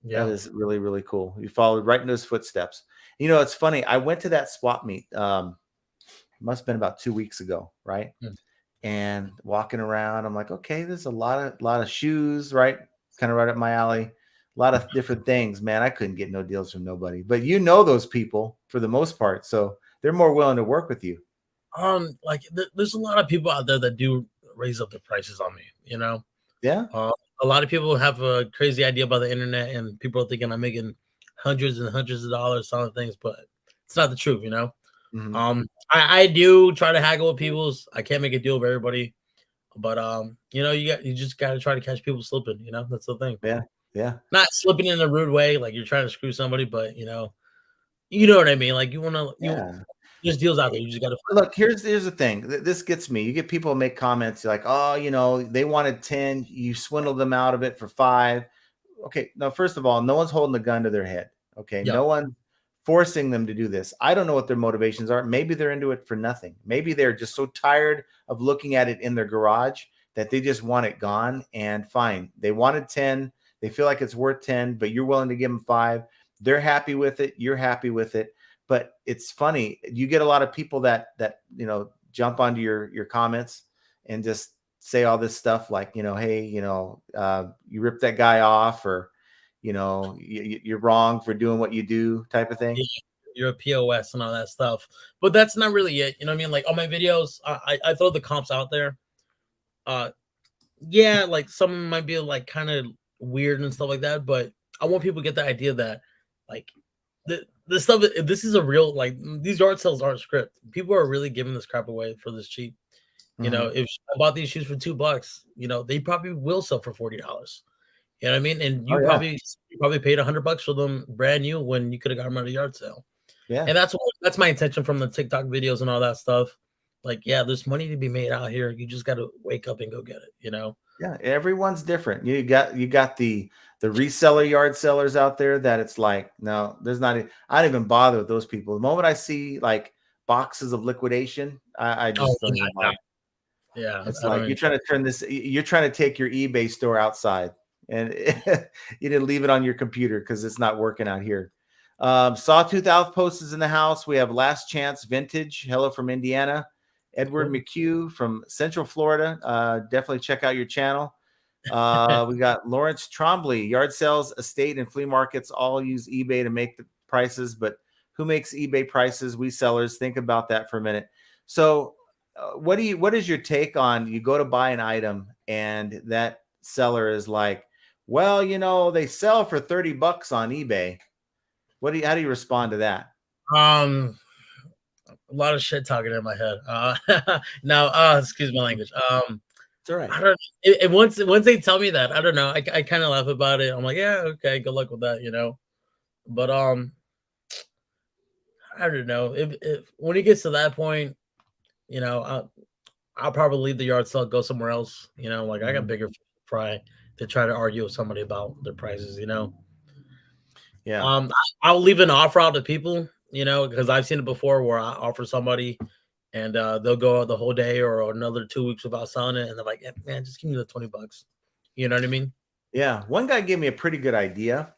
That Yeah. is really, really cool. You followed right in his footsteps. You know, it's funny. I went to that swap meet. Must have been about 2 weeks ago, right? Mm. And walking around, I'm like, okay, there's a lot of shoes, right? Kind of right up my alley. A lot of different things, man. I couldn't get no deals from nobody, but you know those people for the most part, so they're more willing to work with you. Like there's a lot of people out there that do raise up the prices on me. You know, Yeah. a lot of people have a crazy idea about the internet, and people are thinking I'm making hundreds and hundreds of dollars selling things, but it's not the truth. You know, Mm-hmm. I do try to haggle with people's. I can't make a deal with everybody, but you know, you just got to try to catch people slipping. You know, that's the thing. Yeah. Yeah. Not slipping in a rude way, like you're trying to screw somebody, but you know what I mean. Like Yeah. there's deals out there. You just got to Look, here's the thing. This gets me. You get people make comments like, "Oh, they wanted 10, you swindled them out of it for 5." Okay, now first of all, no one's holding a gun to their head. Okay, yeah. no one forcing them to do this. I don't know what their motivations are. Maybe they're into it for nothing. Maybe they're just so tired of looking at it in their garage that they just want it gone. And fine, they wanted 10. They feel like it's worth 10, but you're willing to give them 5. They're happy with it. You're happy with it. But it's funny. You get a lot of people that jump onto your comments and just say all this stuff like, hey, you ripped that guy off, or you're wrong for doing what you do, type of thing. You're a POS and all that stuff, but that's not really it. You know what I mean? Like on my videos, I throw the comps out there. Yeah, like some might be like kind of weird and stuff like that, but I want people to get the idea that like the stuff. This is a real, like, these yard sales aren't script. People are really giving this crap away for this cheap. You know, if I bought these shoes for $2, they probably will sell for $40. You know what I mean? And you probably paid $100 for them brand new when you could have got them at a yard sale. Yeah. And that's my intention from the TikTok videos and all that stuff. Like, yeah, there's money to be made out here. You just got to wake up and go get it. Yeah, everyone's different. You got the reseller yard sellers out there that it's like, no, there's not. I don't even bother with those people. The moment I see like boxes of liquidation, I just don't even bother. Yeah, it's like you're trying to turn this. You're trying to take your eBay store outside, and you didn't leave it on your computer because it's not working out here. Sawtooth Outpost is in the house. We have Last Chance Vintage. Hello from Indiana. Edward McHugh from Central Florida. Definitely check out your channel. We got Lawrence Trombley. Yard sales, estate, and flea markets all use eBay to make the prices, but who makes eBay prices? We sellers. Think about that for a minute. So, what is your take on you go to buy an item and that seller is like, well, they sell for $30 on eBay. How do you respond to that? A lot of shit talking in my head. Now, excuse my language. It's all right. I don't. Once they tell me that, I don't know. I kind of laugh about it. I'm like, yeah, okay, good luck with that. But I don't know if when it gets to that point, I'll probably leave the yard sale, go somewhere else. Like I got bigger fry to try to argue with somebody about their prices. Yeah. I'll leave an offer out to people. Because I've seen it before where I offer somebody and they'll go out the whole day or another 2 weeks without selling it, and they're like, yeah, man, just give me the $20. You know what I mean? Yeah. One guy gave me a pretty good idea,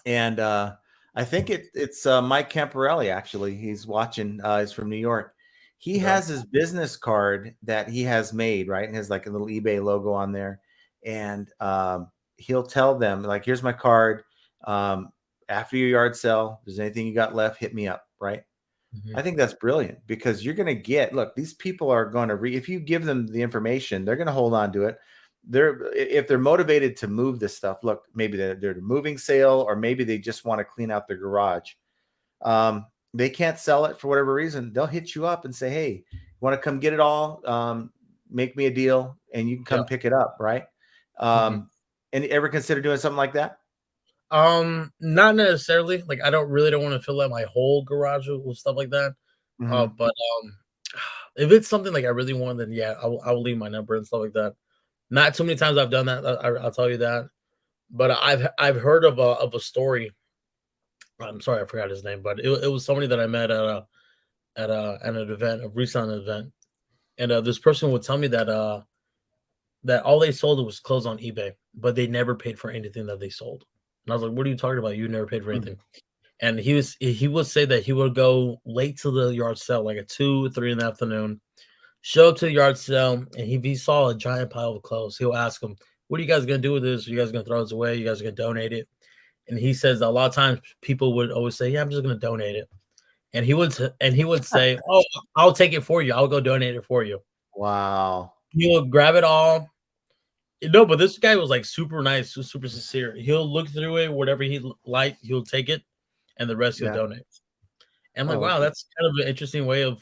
and I think it's Mike Camparelli. Actually, he's watching. He's from New York. He has his business card that he has made, right, and has like a little eBay logo on there, and he'll tell them like, "Here's my card. After your yard sale, if there's anything you got left, hit me up." Right? I think that's brilliant because you're going to look, these people are going to if you give them the information, they're going to hold on to it. If they're motivated to move this stuff, look, maybe they're moving sale, or maybe they just want to clean out their garage. They can't sell it for whatever reason. They'll hit you up and say, hey, you want to come get it all? Make me a deal and you can come pick it up. Right. And ever consider doing something like that? Not necessarily. Like I don't want to fill out my whole garage with stuff like that. But if it's something like I really want, then yeah, I will leave my number and stuff like that. Not too many times I've done that. I'll tell you that. But I've heard of a story. I'm sorry, I forgot his name, but it was somebody that I met at an event, a reselling event, and this person would tell me that that all they sold was clothes on eBay, but they never paid for anything that they sold. And I was like, "What are you talking about? You never paid for anything." And he would say that he would go late to the yard sale, like at 2 or 3 in the afternoon, show up to the yard sale, and if he saw a giant pile of clothes, he'll ask them, "What are you guys gonna do with this? Are you guys gonna throw this away? You guys are gonna donate it?" And he says a lot of times people would always say, "Yeah, I'm just gonna donate it." And he would say, "Oh, I'll take it for you. I'll go donate it for you." Wow. He will grab it all. No, but this guy was like super nice, super sincere. He'll look through it, whatever he like, he'll take it, and the rest he'll donate. And I'm like, wow, that's kind of an interesting way of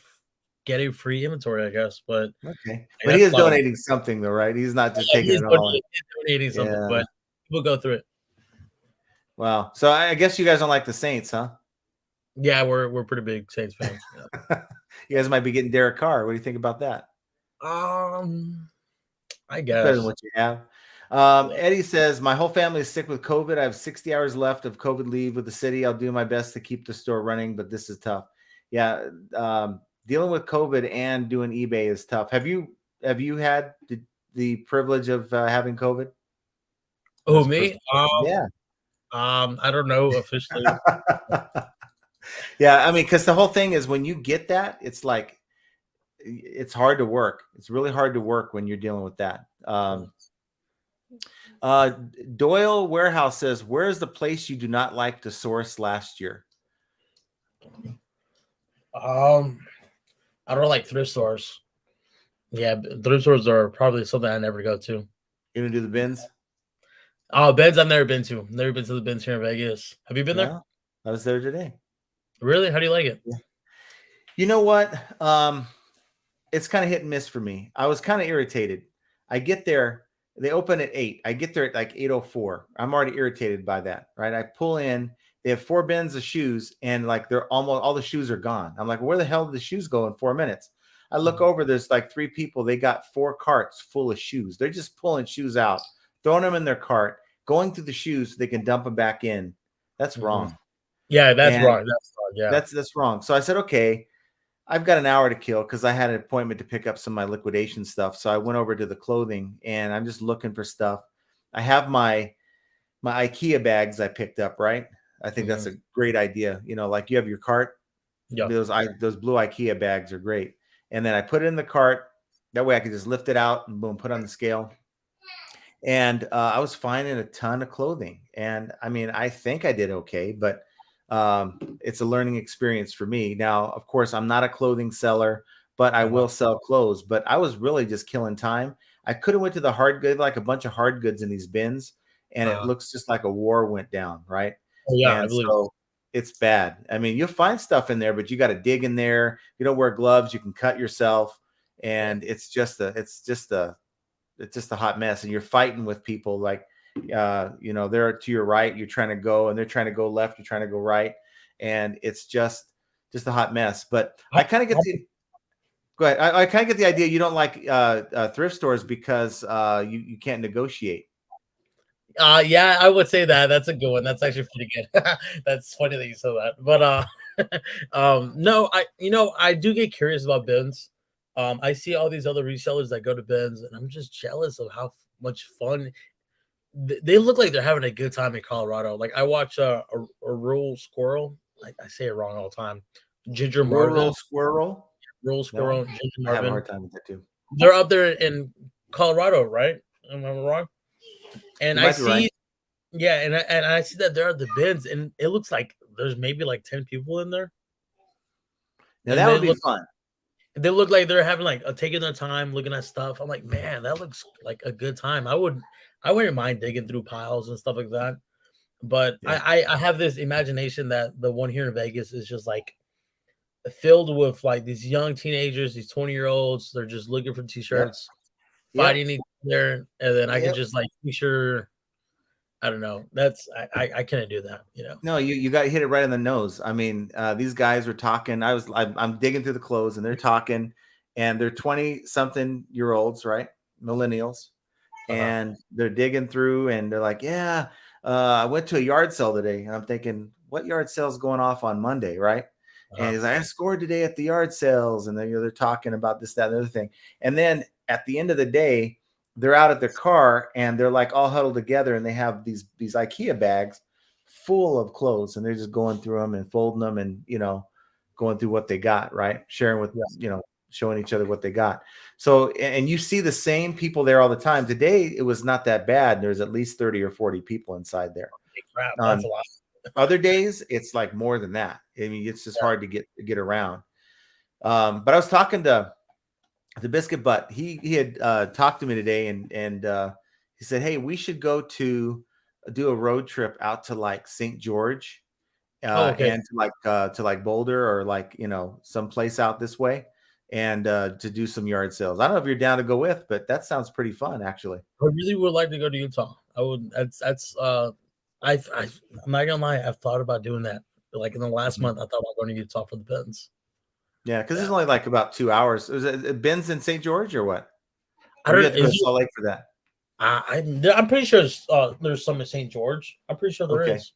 getting free inventory, I guess. But okay, but he is donating something, though, right? He's not just taking it all. He's donating something, but we'll go through it. Wow. So I guess you guys don't like the Saints, huh? Yeah, we're pretty big Saints fans. Yeah. You guys might be getting Derek Carr. What do you think about that? I guess better than what you have. Eddie says, my whole family is sick with COVID. I have 60 hours left of COVID leave with the city. I'll do my best to keep the store running, but this is tough. Yeah. Dealing with COVID and doing eBay is tough. Have you had the privilege of having COVID? Oh, me? Yeah. I don't know officially. Yeah, I mean, because the whole thing is when you get that, it's like it's hard to work. It's really hard to work when you're dealing with that. Doyle Warehouse says, where is the place you do not like to source last year? I don't like thrift stores. Yeah, thrift stores are probably something I never go to. You gonna do the bins? Oh, bins I've never been to. Never been to the bins here in Vegas. Have you been there? I was there today. Really? How do you like it? Yeah. You know what? It's kind of hit and miss for me. I was kind of irritated. I get there, they open at 8. I get there at like 8:04. I'm already irritated by that, right? I pull in, they have 4 bins of shoes, and like they're almost all the shoes are gone. I'm like, where the hell did the shoes go in 4 minutes? I look over, there's like 3 people. They got 4 carts full of shoes. They're just pulling shoes out, throwing them in their cart, going through the shoes so they can dump them back in. That's wrong. Yeah, that's wrong. That's wrong. Yeah, that's wrong. So I said, okay, I've got an hour to kill because I had an appointment to pick up some of my liquidation stuff. So I went over to the clothing and I'm just looking for stuff. I have my IKEA bags I picked up, right? I think that's a great idea. You know, like you have your cart. Yeah. Those blue IKEA bags are great. And then I put it in the cart. That way I could just lift it out and boom, put on the scale. And I was finding a ton of clothing. And I mean, I think I did okay, but it's a learning experience for me. Now, of course, I'm not a clothing seller, but I Uh-huh. will sell clothes. But I was really just killing time. I could have went to the hard good, like a bunch of hard goods in these bins, and it Uh, looks just like a war went down, right? oh yeah, I And believe. so it's bad. I mean, you'll find stuff in there, but you got to dig in there. You don't wear gloves, you can cut yourself, Yeah. and it's just a hot mess. And you're fighting with people like they're to your right, you're trying to go, and they're trying to go left, you're trying to go right, and it's just a hot mess. But I How, kind of get how, the go ahead. I kind of get the idea you don't like thrift stores because you can't negotiate. yeah, I would say that. That's a good one. That's actually pretty good. That's funny that you said that. But no, I do get curious about bins. I see all these other resellers that go to bins, and I'm just jealous of how much fun they look like. They're having a good time in Colorado. Like I watch a rural squirrel. I say it wrong all the time. Ginger Rural Marvin, squirrel. rural No, squirrel, Ginger I have a Marvin. hard time with that too. They're up there in Colorado, right? Am I wrong? And You I might be right. see, yeah, and I see that there are the bins, and it looks like there's maybe like 10 people in there, Now and that would be fun. they look like they're having like taking their time looking at stuff. I'm like, man, that looks like a good time. I wouldn't mind digging through piles and stuff like that. But Yeah. I have this imagination that the one here in Vegas is just like filled with like these young teenagers, these 20-year-olds. They're just looking for Yep. t-shirts, Yep. fighting each other, and then I can Yep. just like picture. I don't know. That's I couldn't do that. No, you got hit it right on the nose. I mean, these guys were talking. I'm digging through the clothes, and they're talking, and they're 20-something-year-olds, right? Millennials, Uh-huh. and they're digging through, and they're like, "Yeah, I went to a yard sale today," and I'm thinking, "What yard sale's going off on Monday, right?" And Uh-huh. he's like, "I scored today at the yard sales," and then they're talking about this, that, and the other thing, and then at the end of the day, they're out at their car, and they're like all huddled together, and they have these IKEA bags full of clothes, and they're just going through them and folding them, and going through what they got, right? Sharing with Yeah. showing each other what they got. So, and you see the same people there all the time. Today it was not that bad. There's at least 30 or 40 people inside there. Big crap. That's On a lot. other days it's like more than that. I mean, it's just hard to get around. But I was talking to the Biscuit Butt. He had talked to me today, and he said, "Hey, we should go to do a road trip out to like St. George, Oh, okay. and to like Boulder, or like some place out this way, and to do some yard sales." I don't know if you're down to go with, but that sounds pretty fun, actually. I really would like to go to Utah. I would. That's. I'm not gonna lie. I've thought about doing that. Like in the last Mhm. month, I thought about going to Utah for the pins. Yeah, because Yeah. it's only like about 2 hours. Is it Ben's in St. George or what? I Or you don't. have to go to Is it? Salt Lake for that? I'm pretty sure there's some in St. George. I'm pretty sure there Okay. is.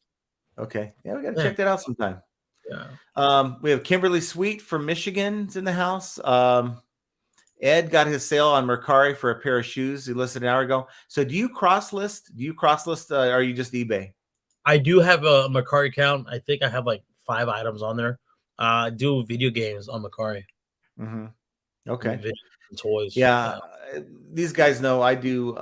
Okay. Yeah, we got to Yeah. check that out sometime. Yeah. We have Kimberly Sweet from Michigan's in the house. Ed got his sale on Mercari for a pair of shoes. He listed an hour ago. So do you cross list? Or are you just eBay? I do have a Macari account. I think I have like 5 items on there. I do video games on Macari. Mm-hmm. Okay. Video and toys. Yeah, Yeah. these guys know I do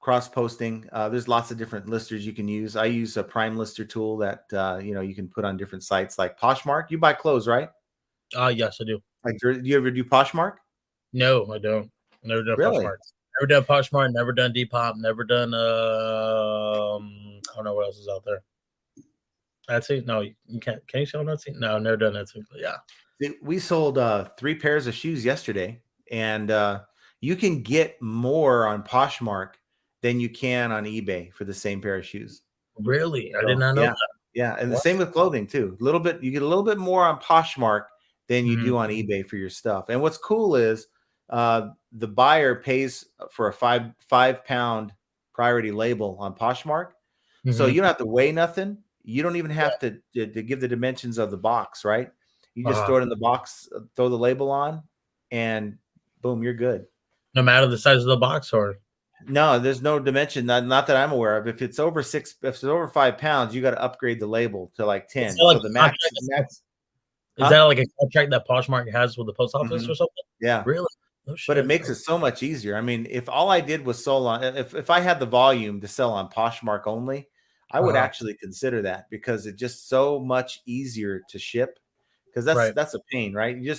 cross posting. There's lots of different listers you can use. I use a Prime Lister tool that you can put on different sites like Poshmark. You buy clothes, right? Yes, I do. Like, do you ever do Poshmark? No, I don't. Never done Really? Poshmark. Never done Poshmark. Never done Depop. Never done. I don't know what else is out there. Etsy? No, you can't. Can you sell on Etsy? No, never done Etsy. But yeah. We sold 3 pairs of shoes yesterday, and you can get more on Poshmark than you can on eBay for the same pair of shoes. Really, I did So not know yeah, that. yeah, and the What? same with clothing too. A little bit, you get a little bit more on Poshmark than you Mhm, do on eBay for your stuff. And what's cool is the buyer pays for a five pound priority label on Poshmark, so mhm. you don't have to weigh nothing. You don't even Yeah. have to give the dimensions of the box, right? You just Uh-huh. throw it in the box, throw the label on, and boom, you're good. No matter the size of the box, or No, there's no dimension, not that I'm aware of. If it's over 5 pounds, you got to upgrade the label to like is 10. that like So the a max, contract? max, Is that huh? like a contract that Poshmark has with the post office Hmm. or something? Yeah, Really? No But it shit. makes it so much easier. I mean, if all I did was sell on, if I had the volume to sell on Poshmark only, I would Uh-huh. actually consider that because it's just so much easier to ship. Because Right. that's a pain, right? You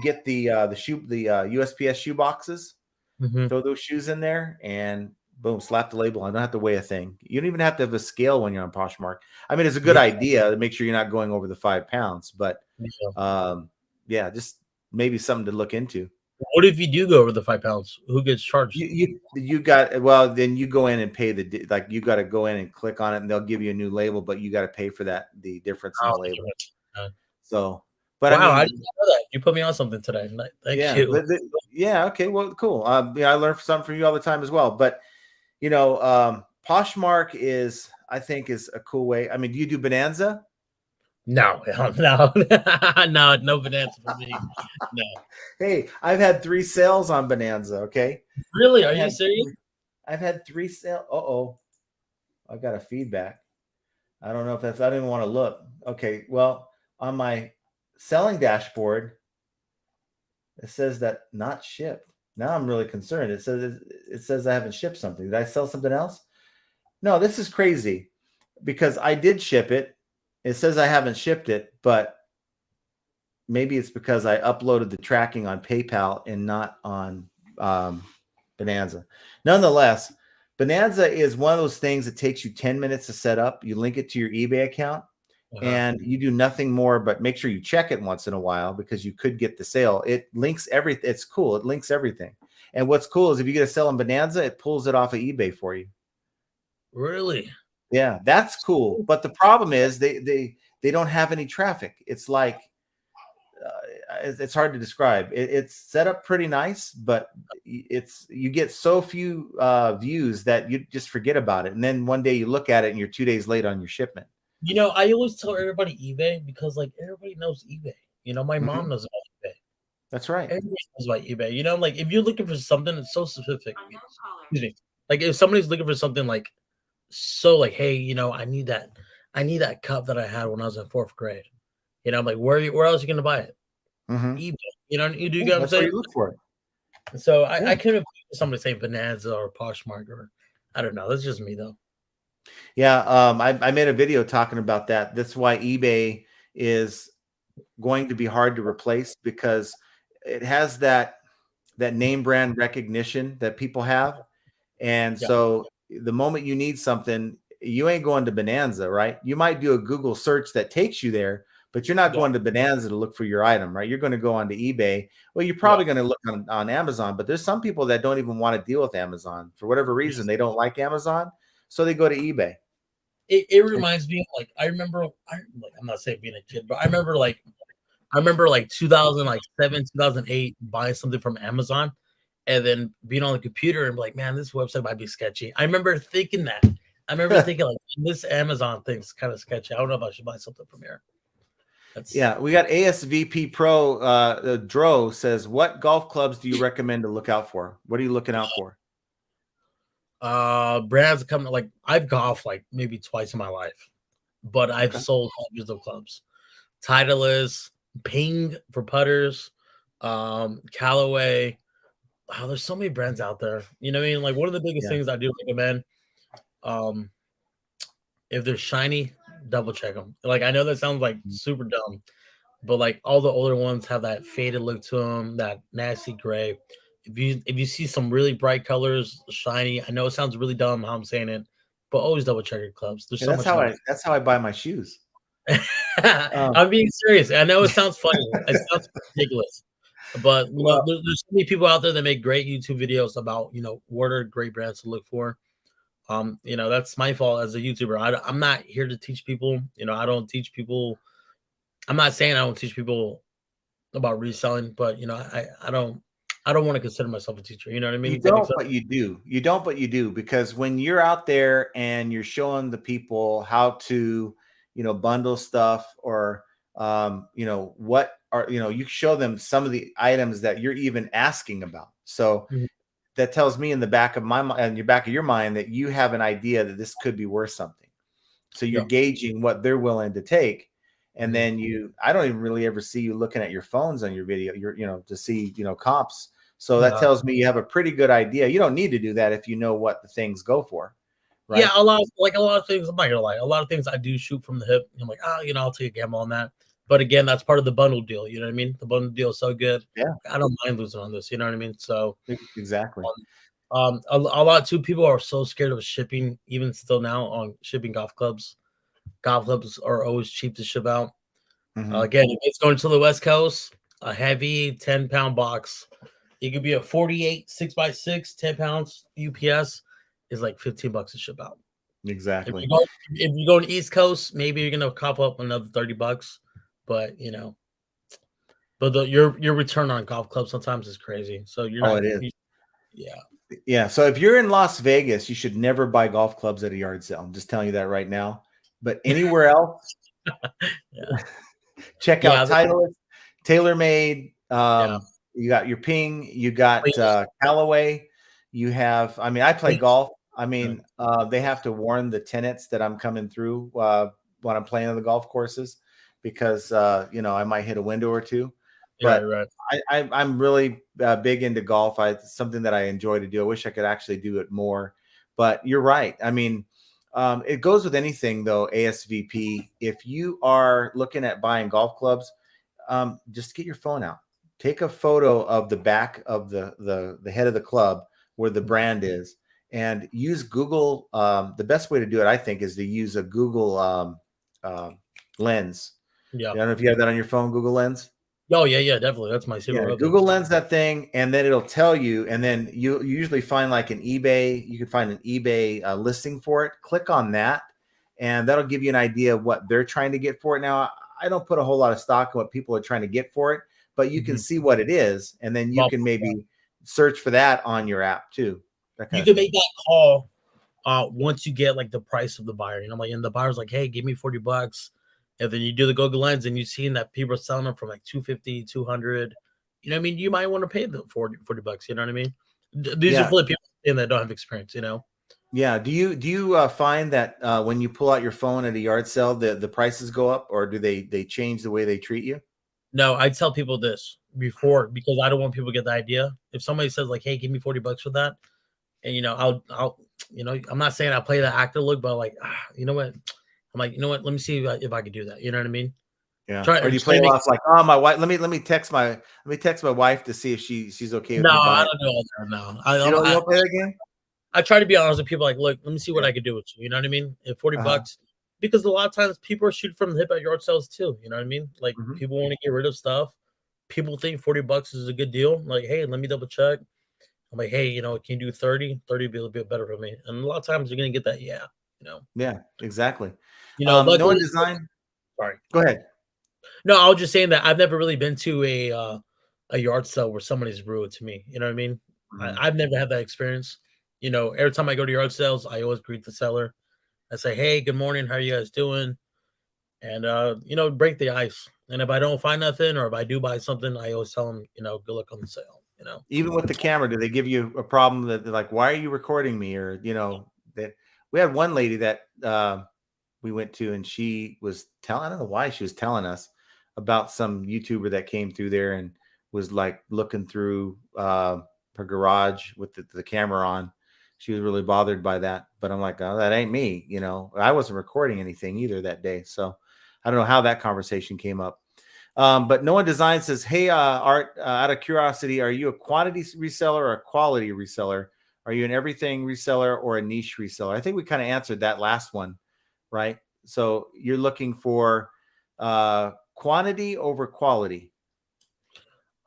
get the USPS shoe boxes, Hmm. throw those shoes in there, and boom, slap the label. I don't have to weigh a thing. You don't even have to have a scale when you're on Poshmark. I mean, it's a good Yeah. idea to make sure you're not going over the 5 pounds, but Yeah. yeah, just maybe something to look into. What if you do go over the 5 pounds? Who gets charged? You got well, then you go in and pay like you got to go in and click on it, and they'll give you a new label, but you got to pay for the difference in the Oh, label. uh, So, but I wow, I mean, didn't know that. You put me on something today. Thank yeah, you. yeah, okay, well, cool. Yeah, I learn something from you all the time as well. But Poshmark I think, is a cool way. I mean, do you do Bonanza? No, no, no, no Bonanza for me. No. Hey, I've had 3 sales on Bonanza. Okay, Really? Are I've you had serious? I've had 3 sales. Oh, I got a feedback. I don't know if that's, I didn't want to look. Okay. Well, on my selling dashboard, it says that not shipped. Now I'm really concerned. It says I haven't shipped something. Did I sell something else? No, this is crazy because I did ship it. It says I haven't shipped it, but maybe it's because I uploaded the tracking on PayPal and not on um, Bonanza. Nonetheless, Bonanza is one of those things that takes you 10 minutes to set up. You link it to your eBay account Uh-huh. and you do nothing more but make sure you check it once in a while because you could get the sale. It links everything. It's cool. It links everything. And what's cool is if you get a sale on Bonanza, it pulls it off of eBay for you. Really? Yeah, that's cool. But the problem is they don't have any traffic. It's like it's hard to describe. It's set up pretty nice, but you get so few views that you just forget about it. And then one day you look at it and you're 2 days late on your shipment. I always tell everybody eBay because like everybody knows eBay. My mom Mhm. knows about eBay. That's right. Everybody knows about eBay. Like if you're looking for something that's so specific, excuse me. Like if somebody's looking for something like so like, hey, I need that cup that I had when I was in fourth grade. I'm like, where else are you gonna buy it? Mhm. eBay. You do Yeah, get what I'm that's where saying? you look for it. So Yeah. I couldn't somebody say Bonanza or Poshmark or I don't know. That's just me though. Yeah, I made a video talking about that. That's why eBay is going to be hard to replace because it has that name brand recognition that people have. And Yeah, so the moment you need something, you ain't going to Bonanza, right? You might do a Google search that takes you there, but you're not yeah, going to Bonanza to look for your item, right? You're going to go onto eBay. Well, you're yeah. probably going to look on Amazon, but there's some people that don't even want to deal with Amazon for whatever reason. They don't like Amazon, so they go to eBay. It reminds me of, like I remember like I'm not saying being a kid, but I remember like 2007, 2008 buying something from Amazon and then being on the computer and be like, man, this website might be sketchy. I remember thinking that. I remember thinking like this Amazon thing's kind of sketchy. I don't know if I should buy something from here. That's Yeah, we got ASVP Pro. Dro says, "What golf clubs do you recommend to look out for? What are you looking out for?" brands coming like I've golfed like maybe twice in my life, but I've Okay. sold hundreds of clubs. Titleist, Ping for putters, Callaway. Wow, there's so many brands out there. You know what I mean? Like one of the biggest Yeah. things I do recommend, um, if they're shiny, double check them. Like I know that sounds like super dumb, but like all the older ones have that faded look to them, that nasty gray. If you see some really bright colors, shiny, I know it sounds really dumb how I'm saying it, but always double check your clubs. There's Yeah, so much knowledge. that's how I buy my shoes. Um, I'm being serious. I know it sounds funny. It sounds ridiculous. But well, there's so many people out there that make great YouTube videos about what are great brands to look for. That's my fault as a YouTuber. I'm not here to teach people. I don't teach people. I'm not saying I don't teach people about reselling, but I don't want to consider myself a teacher. You know what I mean? you Does that make don't, sense? but you do. You don't, but you do because when you're out there and you're showing the people how to, bundle stuff or, what are, you show them some of the items that you're even asking about. So Mhm. that tells me in the back of my mind, in your back of your mind, that you have an idea that this could be worth something. So you're Yeah. gauging what they're willing to take. And Mhm. then I don't even really ever see you looking at your phones on your video, to see, comps. So that Yeah. tells me you have a pretty good idea. You don't need to do that if you know what the things go for, Yeah, right? a lot of things. I'm not gonna lie. A lot of things I do shoot from the hip. I'm like, oh, I'll take a gamble on that. But again, that's part of the bundle deal. You know what I mean? The bundle deal is so good. Yeah, I don't mind losing on this. You know what I mean? So, exactly. a lot too. People are so scared of shipping, even still now on shipping golf clubs. Golf clubs are always cheap to ship out. Hmm. Again, if it's going to the West Coast, a heavy 10-pound box. It could be a 48 6x6, 10 pounds UPS is like $15 to ship out. If Exactly. you go if you go to East Coast, maybe you're gonna cough up another $30, but your return on golf clubs sometimes is crazy. So you're Oh, not, it is. yeah, Yeah. So if you're in Las Vegas, you should never buy golf clubs at a yard sale. I'm just telling you that right now. But anywhere else, yeah, check yeah, out Titleist, TaylorMade. yeah. You got your Ping. You got Please, Callaway. You have. I mean, I play please. golf. I mean, they have to warn the tenants that I'm coming through when I'm playing on the golf courses because I might hit a window or two. Right, But right. I'm really big into golf. It's something that I enjoy to do. I wish I could actually do it more. But you're right. I mean, it goes with anything though, ASVP. If you are looking at buying golf clubs, just get your phone out. Take a photo of the back of the head of the club where the brand is, and use Google. The best way to do it, I think, is to use a Google uh, Lens. Yeah. I don't know if you have that on your phone, Google Lens. Oh, yeah, yeah, definitely. That's my Yeah, favorite weapon. Google Lens that thing, and then it'll tell you. And then you usually find like an eBay. You can find an eBay listing for it. Click on that, and that'll give you an idea of what they're trying to get for it. Now, I don't put a whole lot of stock in what people are trying to get for it, but you can Mhm. see what it is, and then you Well, can maybe search for that on your app too. That kind you of can thing. make that call once you get like the price of the buyer. Like, and the buyer's like, hey, give me $40. And then you do the Google Lens and you've seen that people are selling them for like 250, 200. You know what I mean? You might want to pay the $40. You know what I mean? These are Yeah, for the people that don't have experience. yeah. Do you find that when you pull out your phone at a yard sale, the prices go up, or do they change the way they treat you? No, I tell people this before because I don't want people to get the idea. If somebody says like, "Hey, give me $40 for that," and I'll, I'm not saying I play the actor look, but like, you know what? I'm like, you know what? Let me see if I could do that. You know what I mean? Yeah. Try Or and do you try play to it make. off like, oh, my wife, let me text my wife to see if she's okay with No, me I buying. don't do all that. No, You don't play that game? I try to be honest with people. Like, look, let me see what Yeah. I could do with you. You know what I mean? At 40 Uh-huh. bucks, because a lot of times people are shooting from the hip at yard sales too. You know what I mean? Like Hmm. people want to get rid of stuff. People think $40 is a good deal. Like, hey, let me double check. I'm like, hey, can you do 30? 30 would be a little bit better for me. And a lot of times you're gonna get that, yeah. You know. Yeah, exactly. No Luckily, design. sorry. Go ahead. No, I was just saying that I've never really been to a yard sale where somebody's rude to me. You know what I mean? Mhm. I've never had that experience. Every time I go to yard sales, I always greet the seller. I say, "Hey, good morning. How are you guys doing?" And break the ice. And if I don't find nothing, or if I do buy something, I always tell them, good luck on the sale. Even with the camera, do they give you a problem that they're like, why are you recording me? Or, that we had one lady that we went to, and she was telling, I don't know why she was telling us about some YouTuber that came through there and was like looking through her garage with the camera on. She was really bothered by that. But I'm like, oh, that ain't me. I wasn't recording anything either that day. So I don't know how that conversation came up. But Noah Design says, hey, Art, out of curiosity, are you a quantity reseller or a quality reseller? Are you an everything reseller or a niche reseller? I think we kind of answered that last one, right? So you're looking for quantity over quality.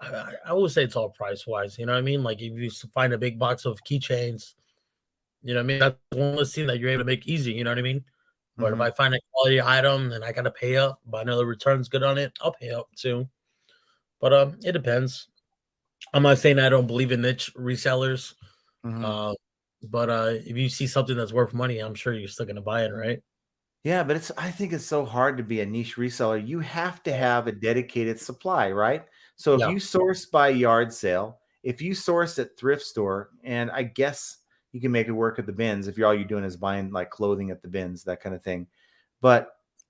I would say it's all price wise. You know what I mean? Like if you find a big box of keychains, you know what I mean? That's one listing that you're able to make easy. You know what I mean? But if Mm-hmm. I find a quality item and I gotta pay up, but I know the return's good on it, I'll pay up too. But it depends. I'm not saying I don't believe in niche resellers. Mm-hmm. Uh, but if you see something that's worth money, I'm sure you're still gonna buy it, right? Yeah, but I think it's so hard to be a niche reseller. You have to have a dedicated supply, right? So if Yeah. you source by yard sale, if you source at thrift store, and I guess you can make it work at the bins if all you're doing is buying like clothing at the bins, that kind of thing. But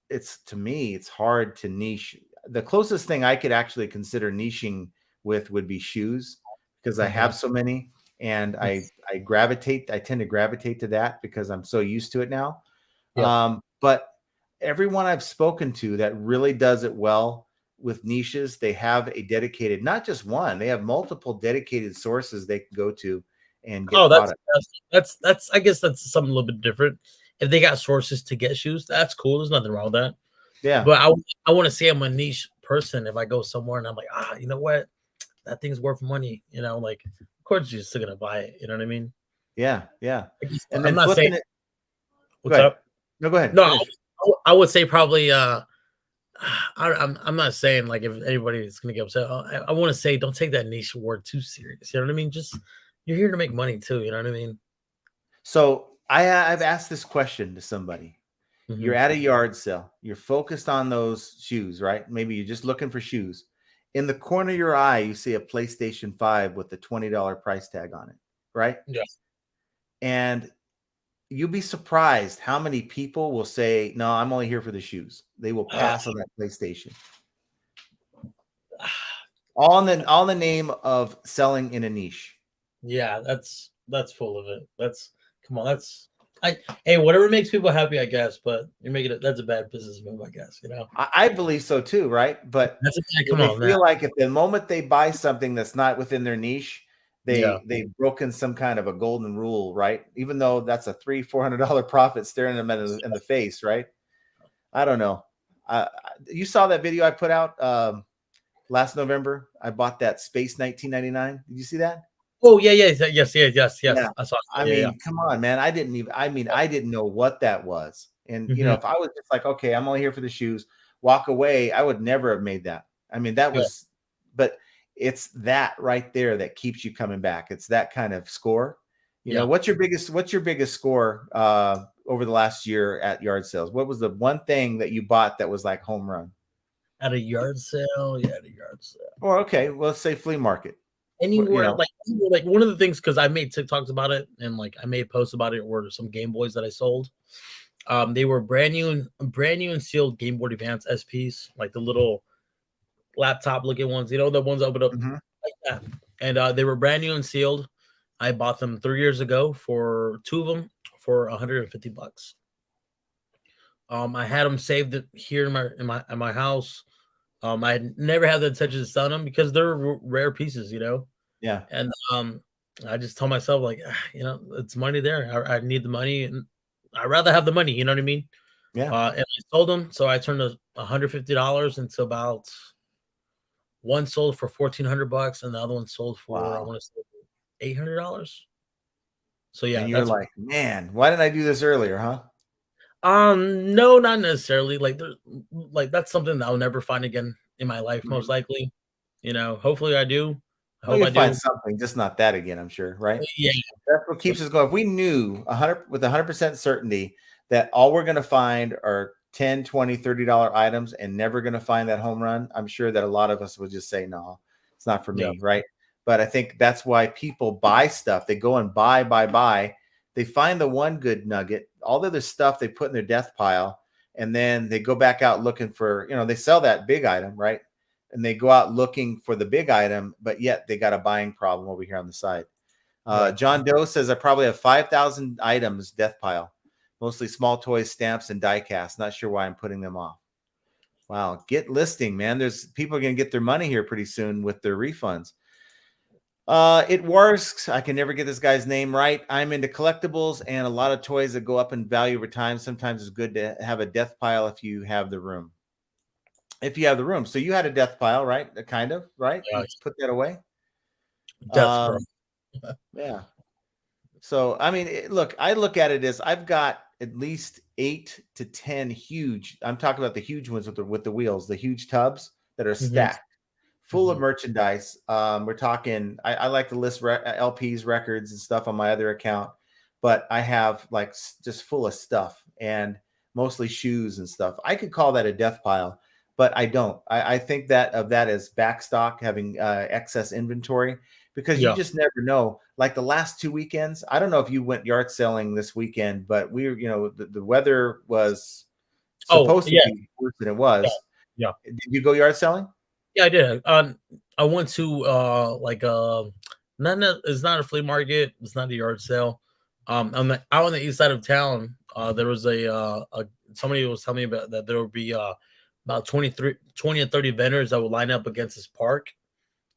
to me, it's hard to niche. The closest thing I could actually consider niching with would be shoes, because I have so many, and I tend to gravitate to that because I'm so used to it now. Yeah. But everyone I've spoken to that really does it well with niches, they have a dedicated, not just one, they have multiple dedicated sources they can go to and get Oh, product. that's I guess that's something a little bit different. If they got sources to get shoes, that's cool. There's nothing wrong with that. Yeah. But I want to say I'm a niche person. If I go somewhere and I'm like, you know what, that thing's worth money. You know, like of course you're still gonna buy it. You know what I mean? Yeah. Yeah. And I'm then not saying flipping it. Go what's ahead. up. No, go ahead. No, Finish. I would say probably. I'm not saying like if anybody's gonna get upset. I want to say don't take that niche word too serious. You know what I mean? Just you're here to make money too. You know what I mean? So I've asked this question to somebody. You're Mm-hmm. at a yard sale. You're focused on those shoes, right? Maybe you're just looking for shoes. In the corner of your eye, you see a PlayStation 5 with the $20 price tag on it, right? Yeah. And you'll be surprised how many people will say, "No, I'm only here for the shoes." They will pass on that PlayStation. All in the name of selling in a niche. Yeah, that's full of it. That's come on. Hey, whatever makes people happy, I guess. But you're making it. That's a bad business move, I guess. You know. I believe so too, right? But That's a bad. Come they on, man. feel like if the moment they buy something that's not within their niche, Yeah. they've broken some kind of a golden rule, right? Even though that's a $300-$400 profit staring them in the face, right? I don't know. You saw that video I put out last November. I bought that Space 1999. Did you see that? Oh yeah, yes. Yeah. I saw. I Yeah, yeah. mean, come on, man. I didn't know what that was. And Mm-hmm. if I was just like, okay, I'm only here for the shoes, walk away, I would never have made that. I mean, Yeah. but it's that right there that keeps you coming back. It's that kind of score. Yeah. What's your biggest score over the last year at yard sales? What was the one thing that you bought that was like home run? At a yard sale, yeah, at a yard sale. Or okay, well, let's say flea market. Anywhere, like one of the things because I made TikToks about it and like I made posts about it were some Game Boys that I sold. They were brand new and sealed Game Boy Advance SPs, like the little laptop looking ones, you know, the ones that open up Mm-hmm. like that. And they were brand new and sealed. I bought them 3 years ago for two of them for $150. I had them saved here in my house. I never had the intention to sell them because they're rare pieces, you know. Yeah. And I just told myself like, you know, it's money there. I need the money, and I'd rather have the money. You know what I mean? Yeah. And I sold them, so I turned $150 into about one sold for $1,400, and the other one sold for I want to say $800. So yeah, And you're like, man, why didn't I do this earlier, huh? No, not necessarily. Like that's something that I'll never find again in my life, most likely. You know, hopefully I do. I Well, hope I you'll find do. something, just not that again, I'm sure, right? Yeah. That's what keeps us going. If we knew 100% certainty that all we're going to find are 10, 20, $30 items and never going to find that home run, I'm sure that a lot of us would just say, no, it's not for Yeah. me, right? But I think that's why people buy stuff. They go and buy. They find the one good nugget, all the other stuff they put in their death pile, and then they go back out looking for, they sell that big item, right? And they go out looking for the big item, but yet they got a buying problem over here on the side. Right. John Doe says I probably have 5,000 items death pile, mostly small toys, stamps, and die cast. Not sure why I'm putting them off. Wow, get listing, man. There's people are gonna get their money here pretty soon with their refunds. It works. I can never get this guy's name right. I'm into collectibles and a lot of toys that go up in value over time. Sometimes it's good to have a death pile if you have the room. So you had a death pile, right? Kind of, right? Yeah. You put that away. Death Pro. Yeah. So, I mean, look, I look at it as I've got at least 8 to 10 huge. I'm talking about the huge ones with the wheels, the huge tubs that are stacked, full of merchandise. We're talking. I like to list LPs, records, and stuff on my other account, but I have like just full of stuff and mostly shoes and stuff. I could call that a death pile, but I don't. I think that as backstock, having excess inventory. Because you just never know. Like the last 2 weekends, I don't know if you went yard selling this weekend, but the weather was supposed to be worse than it was. Yeah. Did you go yard selling? Yeah, I did. I went to It's not a flea market. It's not a yard sale. Out on the east side of town, there was a somebody was telling me about that there would be about 20 and 30 vendors that would line up against this park.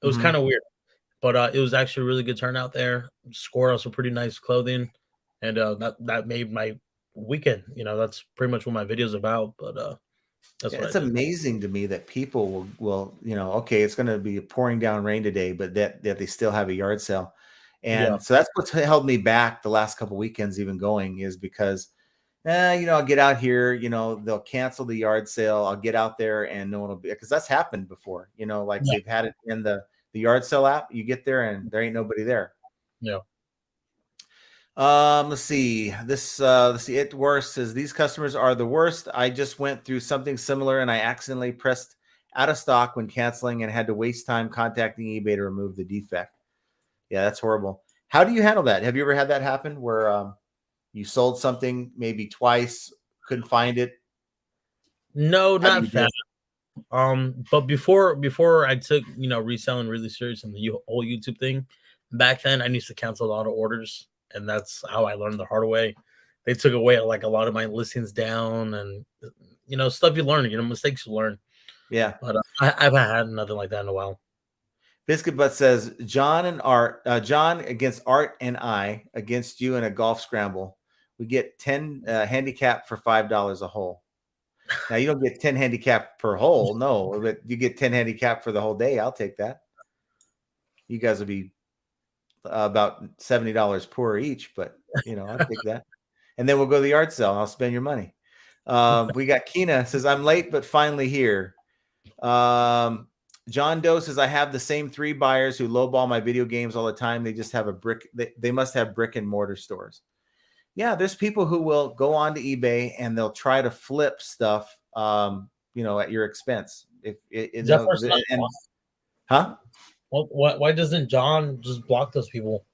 It was kind Mhm. of weird, but it was actually a really good turnout there. Scored us some pretty nice clothing, and that made my weekend. That's pretty much what my video's about. But that's Yeah, what I it's did. amazing to me that people will okay, it's going to be pouring down rain today, but that they still have a yard sale. Yeah, And so that's what's held me back the last couple weekends even going is because I'll get out here, they'll cancel the yard sale. I'll get out there and no one will be because that's happened before, like yeah, they've had it in the yard sale app. You get there and there ain't nobody there. yeah. Let's see. Let's see. It worse says these customers are the worst. I just went through something similar and I accidentally pressed out of stock when canceling and had to waste time contacting eBay to remove the defect. Yeah, that's horrible. How do you handle that? Have you ever had that happen where you sold something maybe twice, couldn't find it? No, How do not you deal? fast. But before I took reselling really serious and the whole YouTube thing, back then I used to cancel a lot of orders, and that's how I learned the hard way. They took away like a lot of my listings down, and stuff you learn, mistakes you learn. Yeah. But I haven't had nothing like that in a while. Biscuit Butt says John against Art and I against you in a golf scramble. We get 10 handicap for $5 a hole. Now you don't get 10 handicap per hole, no, but you get 10 handicap for the whole day. I'll take that. You guys will be about $70 poor each, but I'll take that. And then we'll go to the yard sale and I'll spend your money. We got Kina says, I'm late, but finally here. John Doe says, I have the same 3 buyers who lowball my video games all the time. They just have they must have brick and mortar stores. Yeah, there's people who will go on to eBay and they'll try to flip stuff, at your expense. If Is that person not and blocked? huh? Why doesn't John just block those people?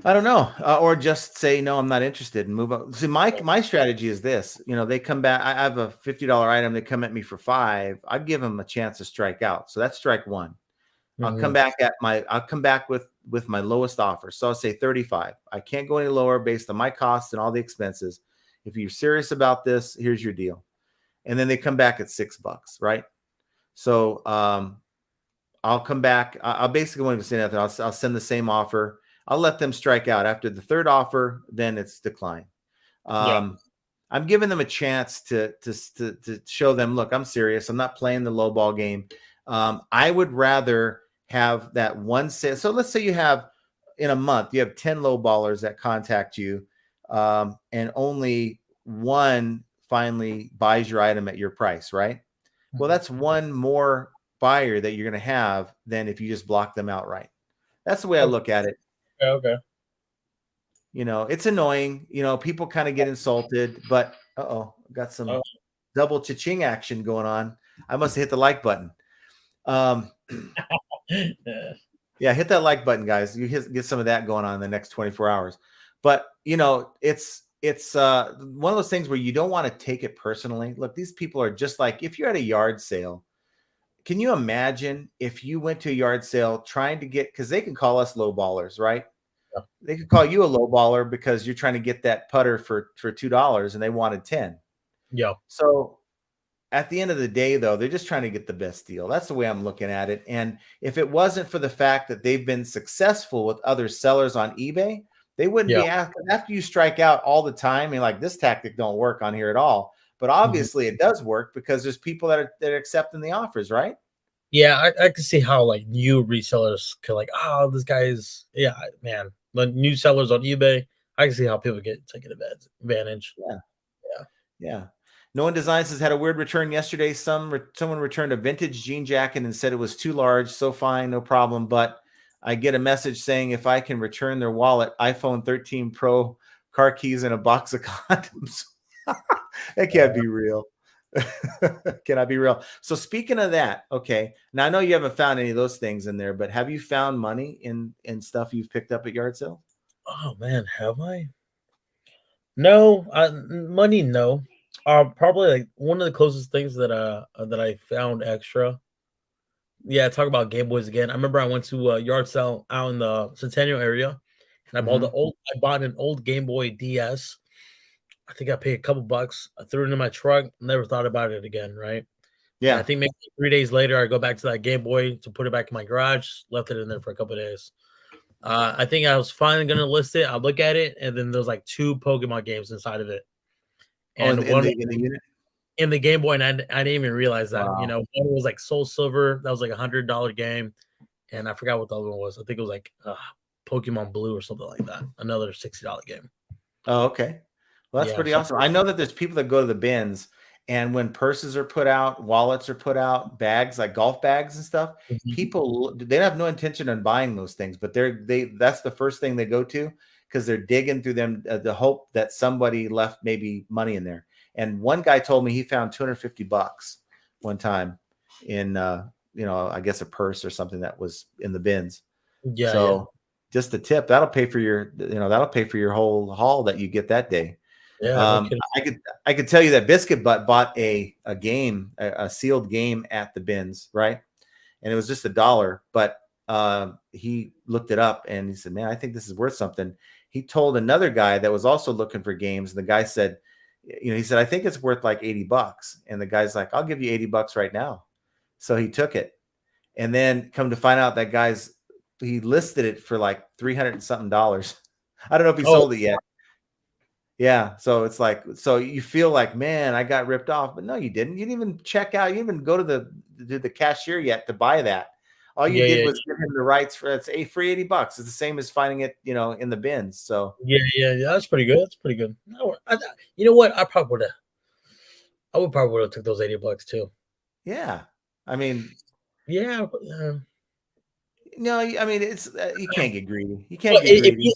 I don't know, or just say no, I'm not interested and move on. See, my strategy is this. They come back. I have a $50 item. They come at me for 5. I'd give them a chance to strike out. So that's strike 1. Mhm. I'll come back with my lowest offer. So I'll say 35. I can't go any lower based on my costs and all the expenses. If you're serious about this, here's your deal. And then they come back at $6, right? So I'll come back. I'll basically won't even say nothing. I'll send the same offer. I'll let them strike out. After the 3rd offer, then it's decline. Yeah, I'm giving them a chance to show them, look, I'm serious. I'm not playing the low ball game. I would rather have that one sale. So let's say you have in a month, you have 10 low ballers that contact you, and only one finally buys your item at your price, right? Well, Mhm. that's one more buyer that you're going to have than if you just block them outright. That's the way I Okay, look at it. okay. It's annoying. People kind of get insulted, but got some Oh, double cha-ching action going on. I must have hit the like button. Um, yeah. yeah, hit that like button, guys. You get some of that going on in the next 24 hours. But it's one of those things where you don't want to take it personally. Look, these people are just like if you're at a yard sale. Can you imagine if you went to a yard sale trying to get because they can call us low ballers, right? They could call you a low baller because you're trying to get that putter for $2 and they wanted 10. Yeah, So at the end of the day, though, they're just trying to get the best deal. That's the way I'm looking at it. And if it wasn't for the fact that they've been successful with other sellers on eBay, they wouldn't yeah. be after you strike out all the time and like this tactic don't work on here at all. But Mhm. obviously it does work because there's people that are accepting the offers, right? Yeah, I can see how like new resellers could like, oh, this guy's man. The new sellers on eBay, I can see how people get taken advantage. Yeah. Yeah. Yeah. No One Designs has had a weird return yesterday. Someone returned a vintage jean jacket and said it was too large. So fine, no problem. But I get a message saying if I can return their wallet, iPhone 13 Pro, car keys, and a box of condoms. That can't be real. Can I be real? So speaking of that, okay. Now I know you haven't found any of those things in there, but have you found money in stuff you've picked up at yard sale? Oh man, have I? No, money. No. Probably like one of the closest things that I found extra Yeah, talk about Game Boys again. I remember I went to a yard sale out in the Centennial area, and Hmm. I bought an old Game Boy DS. I think I paid a couple bucks. I threw it in my truck, never thought about it again, right? And I Yeah. think maybe 3 days later, I go back to that Game Boy to put it back in my garage, left it in there for a couple of days. I think I was finally gonna list it. I look at it, and then there's like 2 Pokemon games inside of it, Oh, and in one the unit. in the Game Boy, and I didn't even realize that. You Wow. know, one was like Soul Silver, that was like $100 game, and I forgot what the other one was. I think it was like Pokemon Blue or something like that. Another $60 game. Oh, okay. Well, that's Yeah, pretty so awesome. I know that there's people that go to the bins, and when purses are put out, wallets are put out, bags like golf bags and stuff, mhm. people they have no intention on buying those things, but that's the first thing they go to because they're digging through them the hope that somebody left maybe money in there. And one guy told me he found $250 one time in I guess a purse or something that was in the bins. Yeah, yeah, So just the tip that'll pay for that'll pay for your whole haul that you get that day. yeah. No kidding. I could tell you that Biscuit Butt bought a game, a sealed game at the bins, right? And it was just $1, but he looked it up and he said, "Man, I think this is worth something." He told another guy that was also looking for games, and the guy said, he said, "I think it's worth like $80." And the guy's like, "I'll give you $80 right now." So he took it, and then come to find out that he listed it for like 300 and something dollars. I don't know if he Oh, sold it yet. Yeah, so it's like, so you feel like, man, I got ripped off, but no, you didn't. You didn't even check out. You didn't even go to the cashier yet to buy that. All you yeah, did yeah, was give him the rights for it's a free $80. It's the same as finding it, in the bins. So yeah, yeah, yeah. That's pretty good. That's pretty good. You know what? I would probably would have took those $80 too. yeah, I mean, Yeah, no, I mean, it's you can't get greedy. You well, can't get greedy.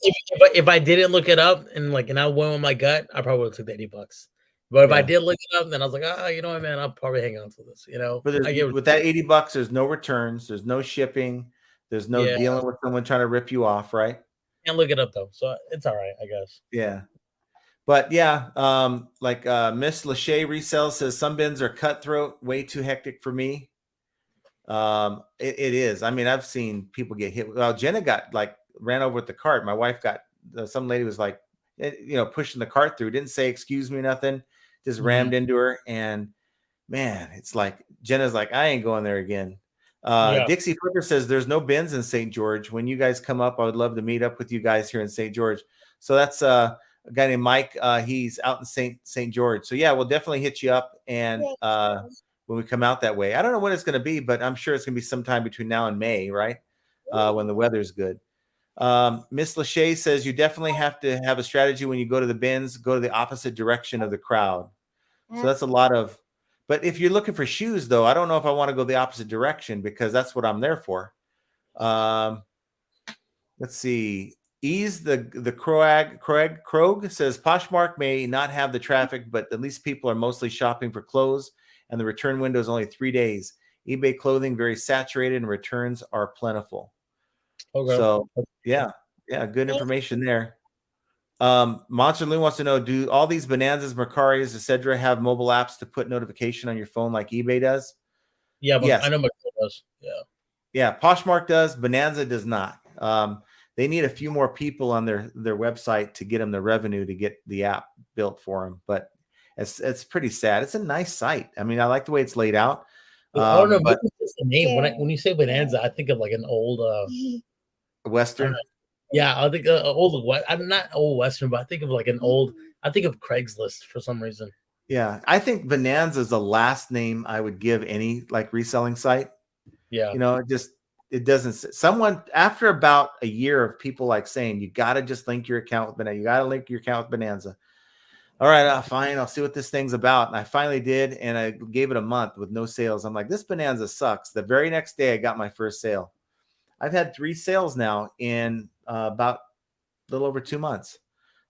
if I didn't look it up and I went with my gut, I probably would have took the $80. But if I Yeah, did look it up, then I was like, you know what, man, I'll probably hang on to this. but I get what, with that $80, there's no returns, there's no shipping, there's no yeah, dealing with someone trying to rip you off, right? can't look it up though, so it's all right, I guess. Yeah. But yeah, like Miss Lachey Resell says, some bins are cutthroat, way too hectic for me. It is. I mean, I've seen people get hit. Well, Jenna got like ran over with the cart. My wife got some lady was like, pushing the cart through, didn't say excuse me, nothing, just Mhm. rammed into her. And man, it's like Jenna's like, I ain't going there again. Yeah, Dixie Flipper says there's no bins in St. George. When you guys come up, I would love to meet up with you guys here in St. George. So that's a guy named Mike. He's out in St. George. So yeah, we'll definitely hit you up and when we come out that way. I don't know when it's going to be, but I'm sure it's going to be sometime between now and May, right? When the weather's good. Miss Lachey says you definitely have to have a strategy when you go to the bins. Go to the opposite direction of the crowd. So that's a lot of. But if you're looking for shoes, though, I don't know if I want to go the opposite direction because that's what I'm there for. Um, let's see. Ease the Krog says Poshmark may not have the traffic, but at least people are mostly shopping for clothes, and the return window is only 3 days. eBay clothing very saturated, and returns are plentiful. okay. So yeah, yeah, good information there. Monster Loon wants to know: do all these Bonanzas, Mercaris, etc., have mobile apps to put notification on your phone like eBay does? Yeah, but Yes. I know my girl does. Yeah. Yeah, Poshmark does. Bonanza does not. They need a few more people on their website to get them the revenue to get the app built for them. But it's pretty sad. It's a nice site. I mean, I like the way it's laid out. I don't know, maybe But it's just the name. When you say Bonanza, I think of like an old I don't know. Western, Yeah, I think old West. I'm not old Western, but I think of like an old. I think of Craigslist for some reason. yeah, I think Bonanza is the last name I would give any like reselling site. Yeah. It doesn't. Someone after about a year of people like saying you got to just link your account with Bonanza. You got to link your account with Bonanza. All right, fine. I'll see what this thing's about. And I finally did, and I gave it a month with no sales. I'm like, this Bonanza sucks. The very next day, I got my first sale. I've had 3 sales now in about a little over 2 months.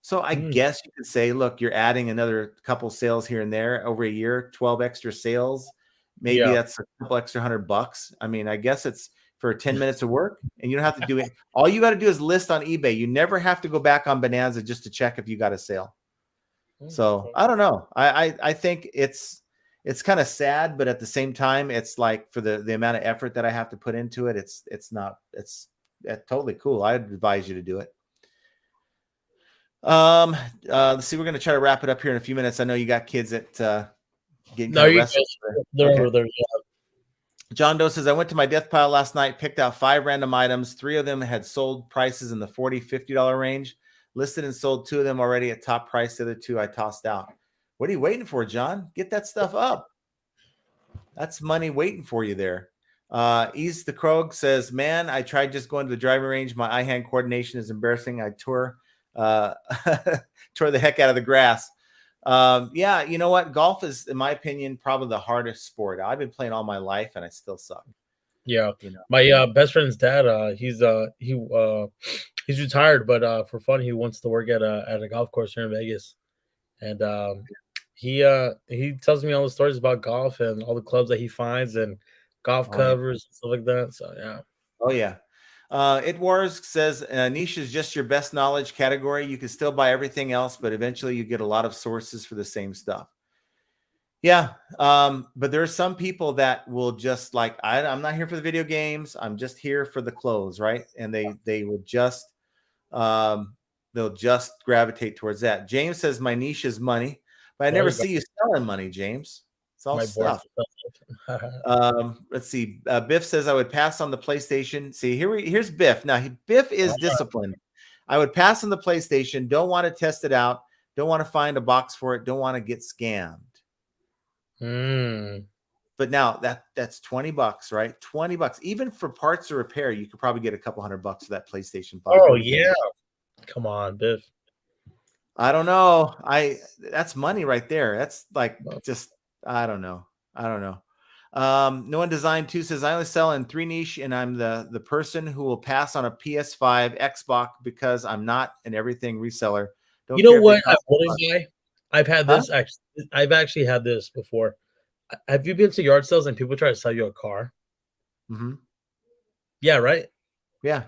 So I Mm, guess you could say, look, you're adding another couple sales here and there over a year, 12 extra sales. Maybe yeah. that's a couple extra $100. I mean, I guess it's for 10 minutes of work and you don't have to do it. All you got to do is list on eBay. You never have to go back on Bonanza just to check if you got a sale. Mm, So I don't know. I think it's it's kind of sad, but at the same time, it's like for the amount of effort that I have to put into it, it's totally cool. I'd advise you to do it. Let's see. We're going to try to wrap it up here in a few minutes. I know you got kids that getting kind of restless. They're Okay. over there. John Doe says, I went to my death pile last night, picked out 5 random items. 3 of them had sold prices in the $40, $50 range. Listed and sold 2 of them already at top price. The other 2 I tossed out. What are you waiting for, John? Get that stuff up. That's money waiting for you there. Ease the Krog says, man, I tried just going to the driving range. My eye-hand coordination is embarrassing. I tore the heck out of the grass. Yeah, you know what? Golf is, in my opinion, probably the hardest sport. I've been playing all my life and I still suck. Yeah. You know, My best friend's dad, he's retired, but for fun, he wants to work at a golf course here in Vegas. And he tells me all the stories about golf and all the clubs that he finds and golf covers and stuff like that. So yeah. Oh yeah. It Wars says niche is just your best knowledge category. You can still buy everything else, but eventually you get a lot of sources for the same stuff. Yeah. But there are some people that will just like, I'm not here for the video games. I'm just here for the clothes, right? And they will just they'll just gravitate towards that. James says my niche is money, but I never see you selling money, James. It's all stuff. Let's see. Biff says I would pass on the PlayStation. See, here's Biff. Now, Biff is disciplined. I would pass on the PlayStation. Don't want to test it out. Don't want to find a box for it. Don't want to get scammed. But now that's $20, right? $20. Even for parts or repair, you could probably get a couple $100 for that PlayStation 5. Oh yeah. Come on, Biff. I don't know. That's money right there. That's like just I don't know. No One Design 2 says I only sell in 3 niche, and I'm the person who will pass on a PS5, Xbox because I'm not an everything reseller. Don't you know what? I've had this actually. I've actually had this before. Have you been to yard sales and people try to sell you a car? Mm-hmm. Yeah, right. Yeah,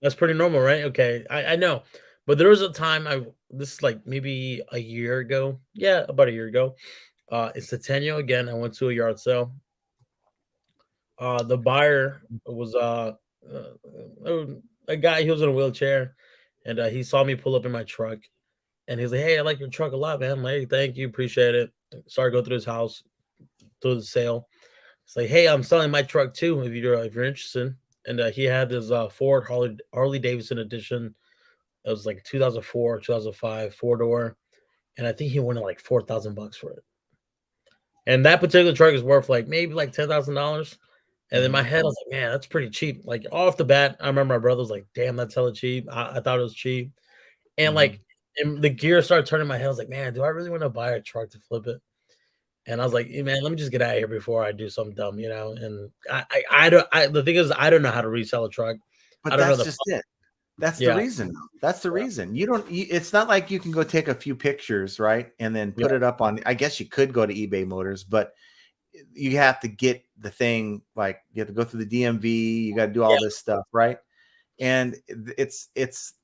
that's pretty normal, right? Okay, I know, but there was a time this is like maybe a year ago. Yeah, about a year ago. It's Centennial again. I went to a yard sale. The buyer was a guy. He was in a wheelchair, and he saw me pull up in my truck, and he's like, "Hey, I like your truck a lot, man. I'm like, hey, thank you, appreciate it." Started going through his house, through the sale. It's like, "Hey, I'm selling my truck too. If you're interested." And he had this Ford Harley Davidson edition. It was like 2004, 2005 4-door, and I think he wanted like $4,000 for it. And that particular truck is worth like maybe like $10,000. And in my head, I was like, man, that's pretty cheap. Like off the bat, I remember my brother was like, damn, that's hella cheap. I thought it was cheap. And like, and the gear started turning in my head. I was like, man, do I really want to buy a truck to flip it? And I was like, hey, man, let me just get out of here before I do something dumb, you know? And the thing is, I don't know how to resell a truck. But I don't that's know just it. That's the reason. That's the reason. It's not like you can go take a few pictures, right? And then put it up on, I guess you could go to eBay Motors, but you have to get the thing, like you have to go through the DMV, you got to do all this stuff, right? And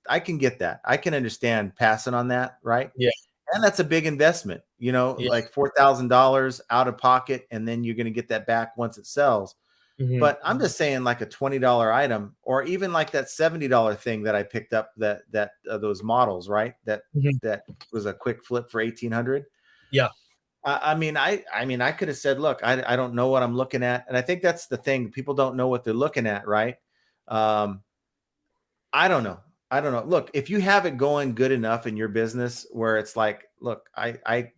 I can get that. I can understand passing on that, right? Yeah. And that's a big investment, like $4,000 out of pocket, and then you're going to get that back once it sells. But I'm just saying, like a $20 item, or even like that $70 thing that I picked up, that those models, right? That was a quick flip for 1,800. Yeah. I mean, I could have said, look, I don't know what I'm looking at, and I think that's the thing. People don't know what they're looking at, right? I don't know. Look, if you have it going good enough in your business where it's like, look, I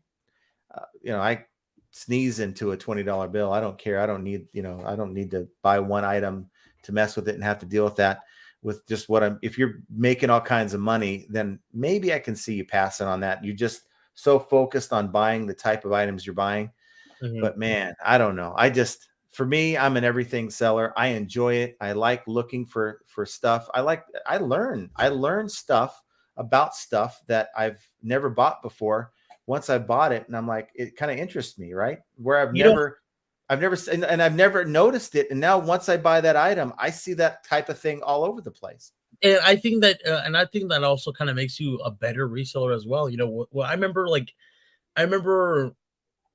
sneeze into a $20 bill. I don't care. I don't need to buy one item to mess with it and have to deal with that with just if you're making all kinds of money, then maybe I can see you passing on that. You're just so focused on buying the type of items you're buying. But man, I don't know. For me, I'm an everything seller. I enjoy it. I like looking for stuff. I learn stuff about stuff that I've never bought before. Once I bought it, and I'm like, it kind of interests me, right? Where I've never noticed it. And now once I buy that item, I see that type of thing all over the place. And I think that also kind of makes you a better reseller as well. Well, I remember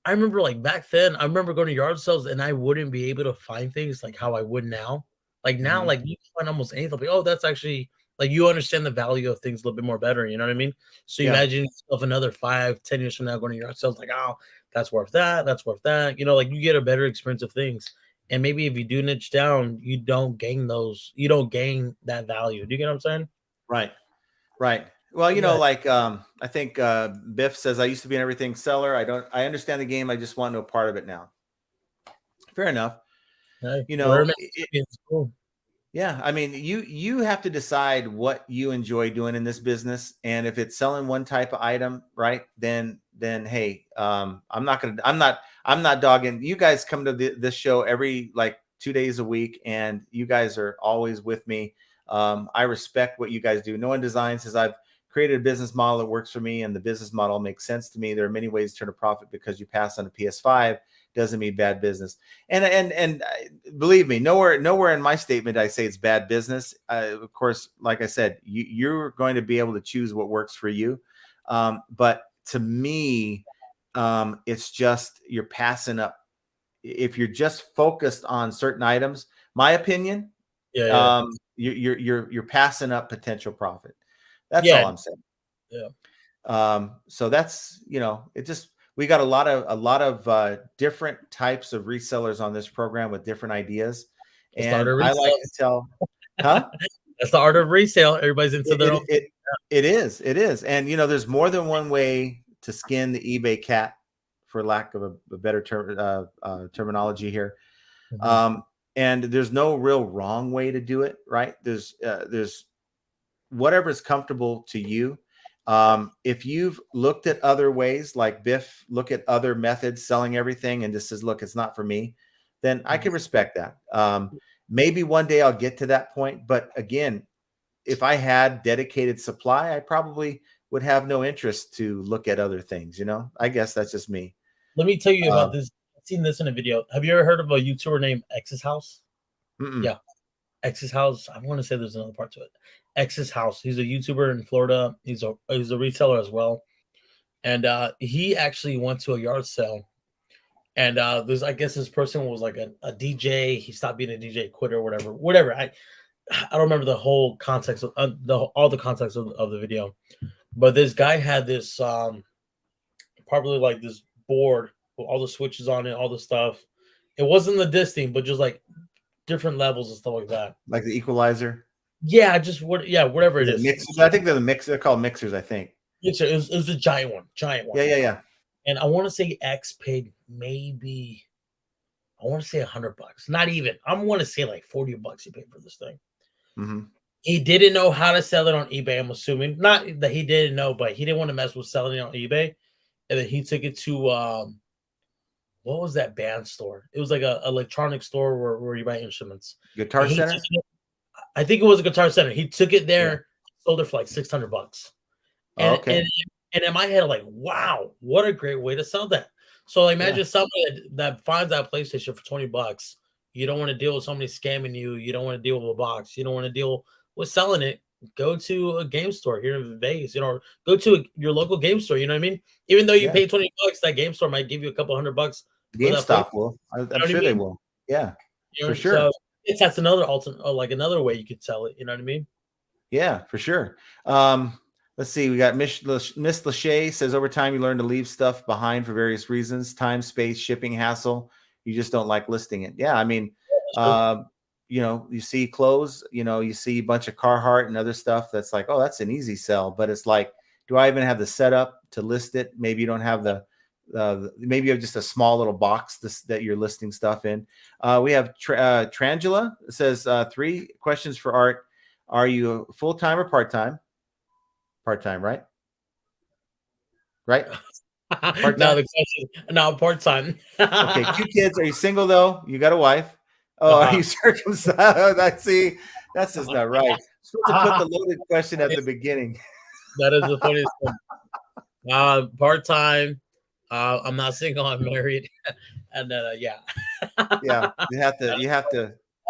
I remember like back then, I remember going to yard sales and I wouldn't be able to find things like how I would now. Like now, Mhm. like you can find almost anything. Like, oh, that's actually like you understand the value of things a little bit more better. You know what I mean? So you Yeah. imagine yourself another 5, 10 years from now going to yard sales, like, oh, that's worth that. That's worth that. You know, like you get a better experience of things. And maybe if you do niche down, you don't gain those, you don't gain that value. Do you get what I'm saying? Right. Right. Well, Yeah. like I think Biff says I used to be an everything seller. I understand the game. I just want no part of it now. Fair enough. Hey, You whatever know, makes you happy is cool. yeah, I mean, you have to decide what you enjoy doing in this business, and if it's selling one type of item, right? Then hey, I'm not dogging. You guys come to this show every like 2 days a week, and you guys are always with me. I respect what you guys do. No One Design says I've created a business model that works for me, and the business model makes sense to me. There are many ways to turn a profit because you pass on a PS5 doesn't mean bad business. And believe me, nowhere in my statement I say it's bad business. Of course, like I said, you're going to be able to choose what works for you. But to me, it's just you're passing up. If you're just focused on certain items, my opinion, Yeah, yeah, you're passing up potential profit. That's all yeah, I'm saying. yeah. So that's it just we got a lot of different types of resellers on this program with different ideas, That's the art and of I like resale. to tell, huh? That's the art of resale. Everybody's into It their it own. it, it is, and there's more than one way to skin the eBay cat, for lack of a better terminology here. Mhm. Um, and there's no real wrong way to do it, right? There's whatever is comfortable to you. If you've looked at other ways, like Biff, look at other methods selling everything and just says, look, it's not for me, then I can respect that. Maybe one day I'll get to that point. But again, if I had dedicated supply, I probably would have no interest to look at other things. I guess that's just me. Let me tell you about Um, this. I've seen this in a video. Have you ever heard of a YouTuber named X's House? mm-mm. Yeah, X's House. I want to say there's another part to it. X's House. He's a YouTuber in Florida. He's a reseller as well, and he actually went to a yard sale. And there's, I guess, this person was like a DJ. He stopped being a DJ, quit or whatever. Whatever. I don't remember the whole context of all the context of the video, but this guy had this probably like this board with all the switches on it, all the stuff. It wasn't the disting, but just like different levels and stuff like that. Like the equalizer. Yeah, just whatever it Is it is. mixers? I think they're the mix. They're called mixers, I think. It was a giant one. Yeah, yeah, yeah. And I want to say X paid maybe I want to say $100. Not even. I want to say like $40 he paid for this thing. Mm-hmm. He didn't know how to sell it on eBay. I'm assuming not that he didn't know, but he didn't want to mess with selling it on eBay. And then he took it to what was that band store? It was like a electronic store where you buy instruments. Guitar And he took Center. it, I think it was a Guitar Center. He took it Yeah. there, sold it for like $600. Oh, And okay. in my head, I'm like, wow, what a great way to sell that. So Yeah. imagine somebody that finds that PlayStation for $20. You don't want to deal with somebody scamming you. You don't want to deal with a box. You don't want to deal with selling it. Go to a game store here in Vegas, or go to your local game store. You know what I mean? Even though you Yeah. pay $20, that game store might give you a couple $100 for that place. GameStop will. You I'm know what I sure they mean? will. Yeah, for So sure. that's another alternate, or like another way you could sell it. You know what I mean? Yeah, for sure. Let's see. We got Miss Lachey says over time you learn to leave stuff behind for various reasons: time, space, shipping, hassle. You just don't like listing it. Yeah, I mean, That's true. um, you see clothes. You see a bunch of Carhartt and other stuff. That's like, oh, that's an easy sell. But it's like, do I even have the setup to list it? Maybe you don't have maybe you have just a small little box that you're listing stuff in. We have Trangela says 3 questions for Art. Are you full time or part time? Part time, right? Right? Part Now time. the question, now part time. Okay. 2 kids. Are you single though? You got a wife? Oh, are Uh-huh. you circumcised? I see. That's just not right. Supposed to put the loaded question at the beginning. That is the funniest thing. Part time. I'm not single. I'm married, and yeah, Yeah, that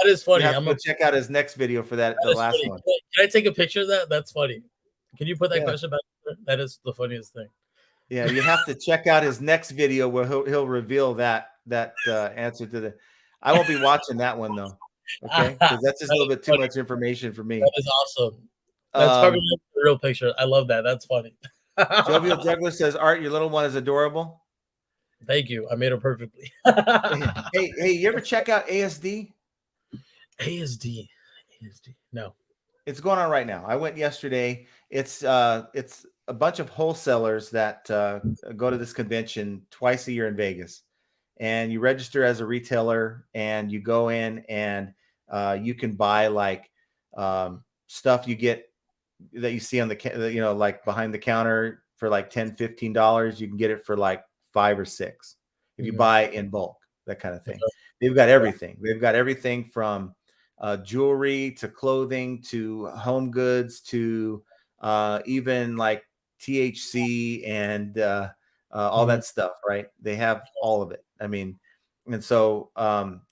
is you funny. have to go check out his next video for that, That the is last funny. one. Can I take a picture of that? That's funny. Can you put that Yeah. question back? That is the funniest thing. Yeah, you have to check out his next video where he'll reveal that answer to the. I won't be watching that one though. Okay, That because that's just a is little bit too funny. much information for That me. is awesome. That's probably Um, not the real picture. I love that. That's funny. Jovial Juggler says, "Art, your little one is adorable." Thank you. I made it perfectly. Hey, you ever check out ASD? ASD. ASD. No. It's going on right now. I went yesterday. It's a bunch of wholesalers that go to this convention twice a year in Vegas, and you register as a retailer, and you go in and you can buy like stuff you get that you see on the like behind the counter for like $10-15. You can get it for like 5 or 6 if you Mhm. buy in bulk, that kind of thing. Okay. They've got everything. They've got everything from jewelry to clothing to home goods to even like THC and all Mhm. that stuff, right? They have all of it. I mean, and so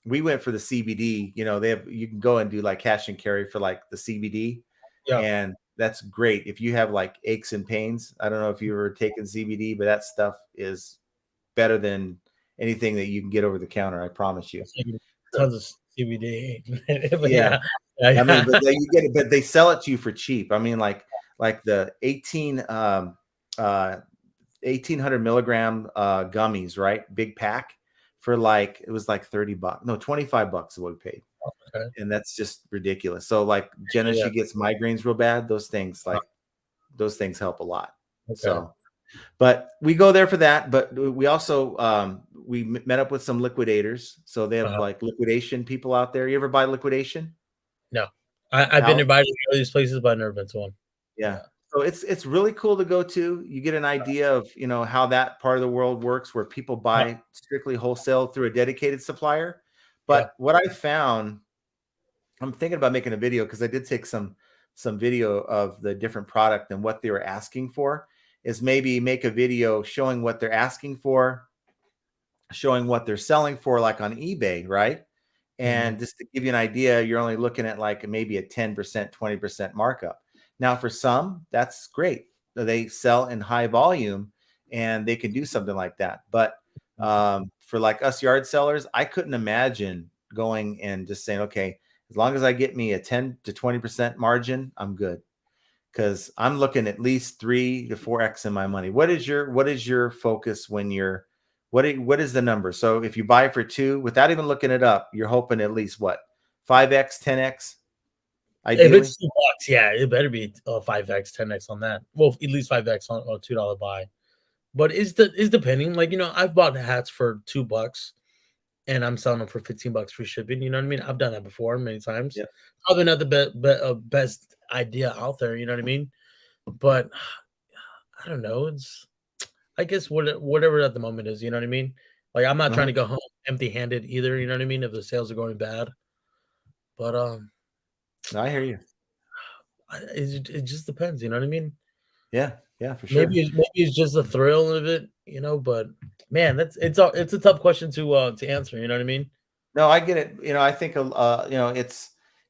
we went for the CBD. You can go and do like cash and carry for like the CBD, Yeah. and that's great if you have like aches and pains. I don't know if you've ever taken CBD, but that stuff is better than anything that you can get over the counter. I promise you. So, Tons of CBD. But yeah, yeah. Yeah. I mean, Yeah. but you get it, but they sell it to you for cheap. I mean, like the 1800 milligram gummies, right? Big pack for like it was like $30, no, $25 is what we paid, Okay. and that's just ridiculous. So like Jenna, Yeah. she gets migraines real bad. Those things help a lot. Okay. So, but we go there for that. But we also we met up with some liquidators. So they have Uh-huh. like liquidation people out there. You ever buy liquidation? No. I've been How? invited to go to these places, but I've never been to one. Yeah. Yeah. So it's really cool to go to. You get an idea of, how that part of the world works where people Uh, buy strictly wholesale through a dedicated supplier. yeah. But what I found, I'm thinking about making a video because I did take some video of the different product and what they were asking for, is maybe make a video showing what they're asking for, showing what they're selling for, like on eBay, right? Mhm. And just to give you an idea, you're only looking at like maybe a 10%, 20% markup. Now, for some, that's great. They sell in high volume and they can do something like that. But for like us yard sellers, I couldn't imagine going and just saying, okay, as long as I get me a 10 to 20% margin, I'm good. Because I'm looking at least 3 to 4x in my money. What is your focus when you're what is the number? So if you buy for 2, without even looking it up, you're hoping at least what? 5x, 10x, If ideally? it's $2, yeah, it better be 5x, 10x on that. Well, at least 5x on a $2 buy. But is depending. Like, I've bought hats for $2 and I'm selling them for $15 free shipping. You know what I mean? I've done that before many times. Yeah. Probably not the best idea out there. You know what I mean? But I don't know. I guess whatever at the moment is. You know what I mean? Like, I'm not trying Uh-huh. to go home empty-handed either. You know what I mean? If the sales are going bad, but I hear you. it just depends. You know what I mean? Yeah, yeah, for Maybe sure. it's just the thrill of it, but man, it's a tough question to answer. You know what I mean? No, I get it. I think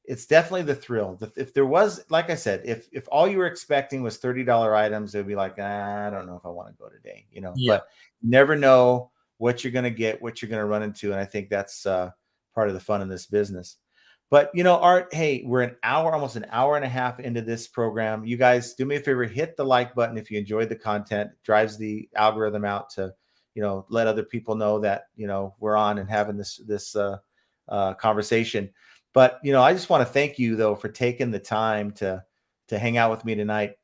it's definitely the thrill. If there was, like I said, if all you were expecting was $30 items, it'd be like, I don't know if I want to go today. Yeah. But you never know what you're going to get, what you're going to run into, and I think that's part of the fun in this business. But Art, hey, we're almost an hour and a half into this program. You guys, do me a favor, hit the like button if you enjoyed the content. It drives the algorithm out to let other people know that we're on and having this conversation. But I just want to thank you though for taking the time to hang out with me tonight.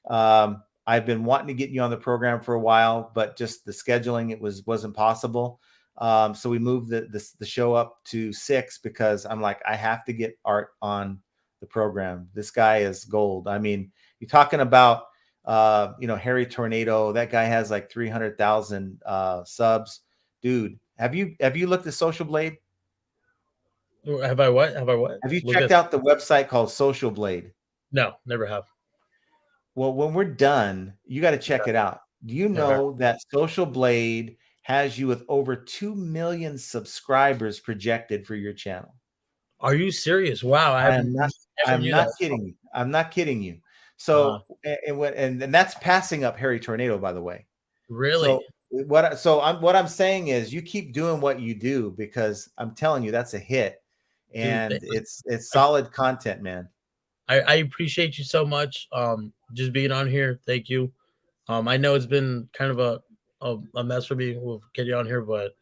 I've been wanting to get you on the program for a while, but just the scheduling wasn't possible. So we moved the show up to 6 because I'm like, I have to get Art on the program. This guy is gold. I mean, you're talking about Harry Tornado. That guy has like 300,000 subs. Dude, have you looked at Social Blade? Have I what? Have I what? Have you Look checked at out the website called Social Blade? No, never have. Well, when we're done, you got to check it out. Do you Okay. know that Social Blade has you with over 2 million subscribers projected for your channel? Are you serious? Wow, I I haven't am not never I'm knew not that. kidding you. I'm not kidding you. Uh, So and that's passing up Harry Tornado, by the way. Really, So what I'm saying is you keep doing what you do, because I'm telling you that's a hit, dude. and it's solid content, man. I appreciate you so much. Just being on here. Thank you. I know it's been kind of a mess for me with getting on here, but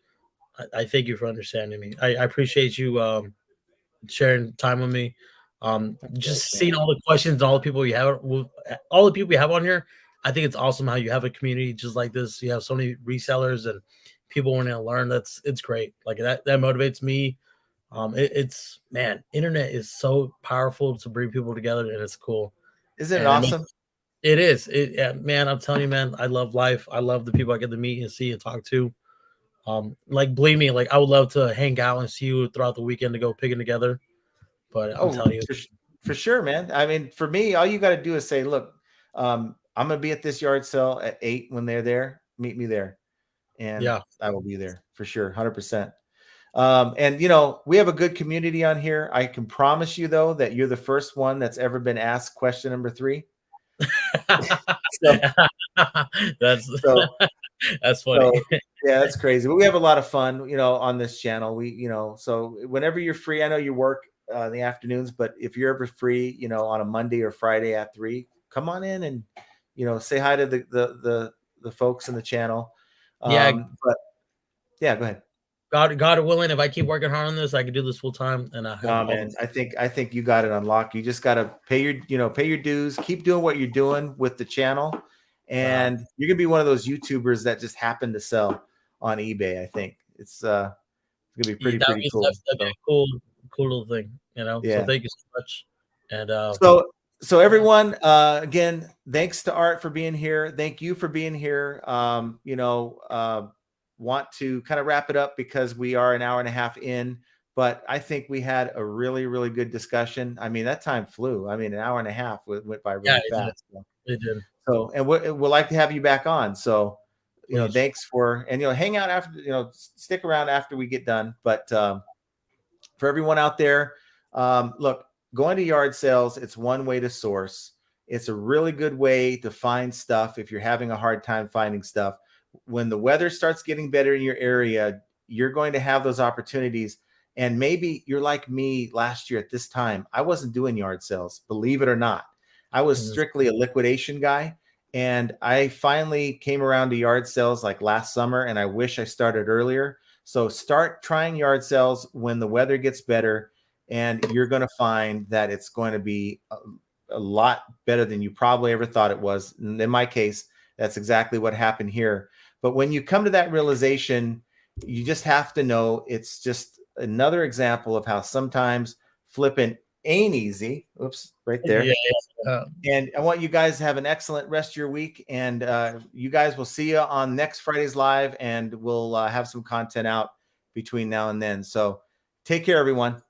I thank you for understanding me. I appreciate you sharing time with me. Of course, Just seeing man. all the questions, all the people you have, all the people you have on here. I think it's awesome how you have a community just like this. You have so many resellers and people wanting to learn. It's great. Like that motivates me. It's man, internet is so powerful to bring people together, and it's cool. Isn't it And it makes awesome? it is it yeah, man. I'm telling you, man, I love life. I love the people I get to meet and see and talk to. Like believe me, like I would love to hang out and see you throughout the weekend to go picking together. But I'm Oh, telling you, for sure, man. I mean, for me, all you got to do is say, look, I'm gonna be at this yard sale at 8 when they're there. Meet me there, and yeah, I will be there for sure, 100%. And we have a good community on here. I can promise you though that you're the first one that's ever been asked question number 3. So, that's so, that's funny. so yeah, that's crazy. But we have a lot of fun, on this channel. So whenever you're free, I know you work in the afternoons, but if you're ever free, on a Monday or Friday at 3, come on in and, say hi to the folks in the channel. Yeah, But yeah, go ahead. God willing, if I keep working hard on this, I can do this full time, and I have No, all the man. I think you got it unlocked. You just got to pay your dues, keep doing what you're doing with the channel, wow. and you're gonna be one of those YouTubers that just happen to sell on eBay. I think it's gonna be Yeah, pretty cool. that'd be So a cool little thing. So yeah. thank you so much. And So everyone, again, thanks to Art for being here. Thank you for being here. Want to kind of wrap it up because we are an hour and a half in, but I think we had a really, really good discussion. I mean, that time flew. I mean, an hour and a half went by yeah, really fast. it did. So, and we'd like to have you back on. So, Please. thanks and hang out after, stick around after we get done. But for everyone out there, look, going to yard sales, it's one way to source. It's a really good way to find stuff if you're having a hard time finding stuff. When the weather starts getting better in your area, you're going to have those opportunities. And maybe you're like me last year at this time. I wasn't doing yard sales, believe it or not. I was Mhm. strictly a liquidation guy. And I finally came around to yard sales like last summer, and I wish I started earlier. So start trying yard sales when the weather gets better, and you're going to find that it's going to be a lot better than you probably ever thought it was. And in my case, that's exactly what happened here. But when you come to that realization, you just have to know it's just another example of how sometimes flipping ain't easy. Oops, right Yeah, there. yeah. And I want you guys to have an excellent rest of your week. And you guys will see you on next Friday's live, and we'll have some content out between now and then. So take care, everyone.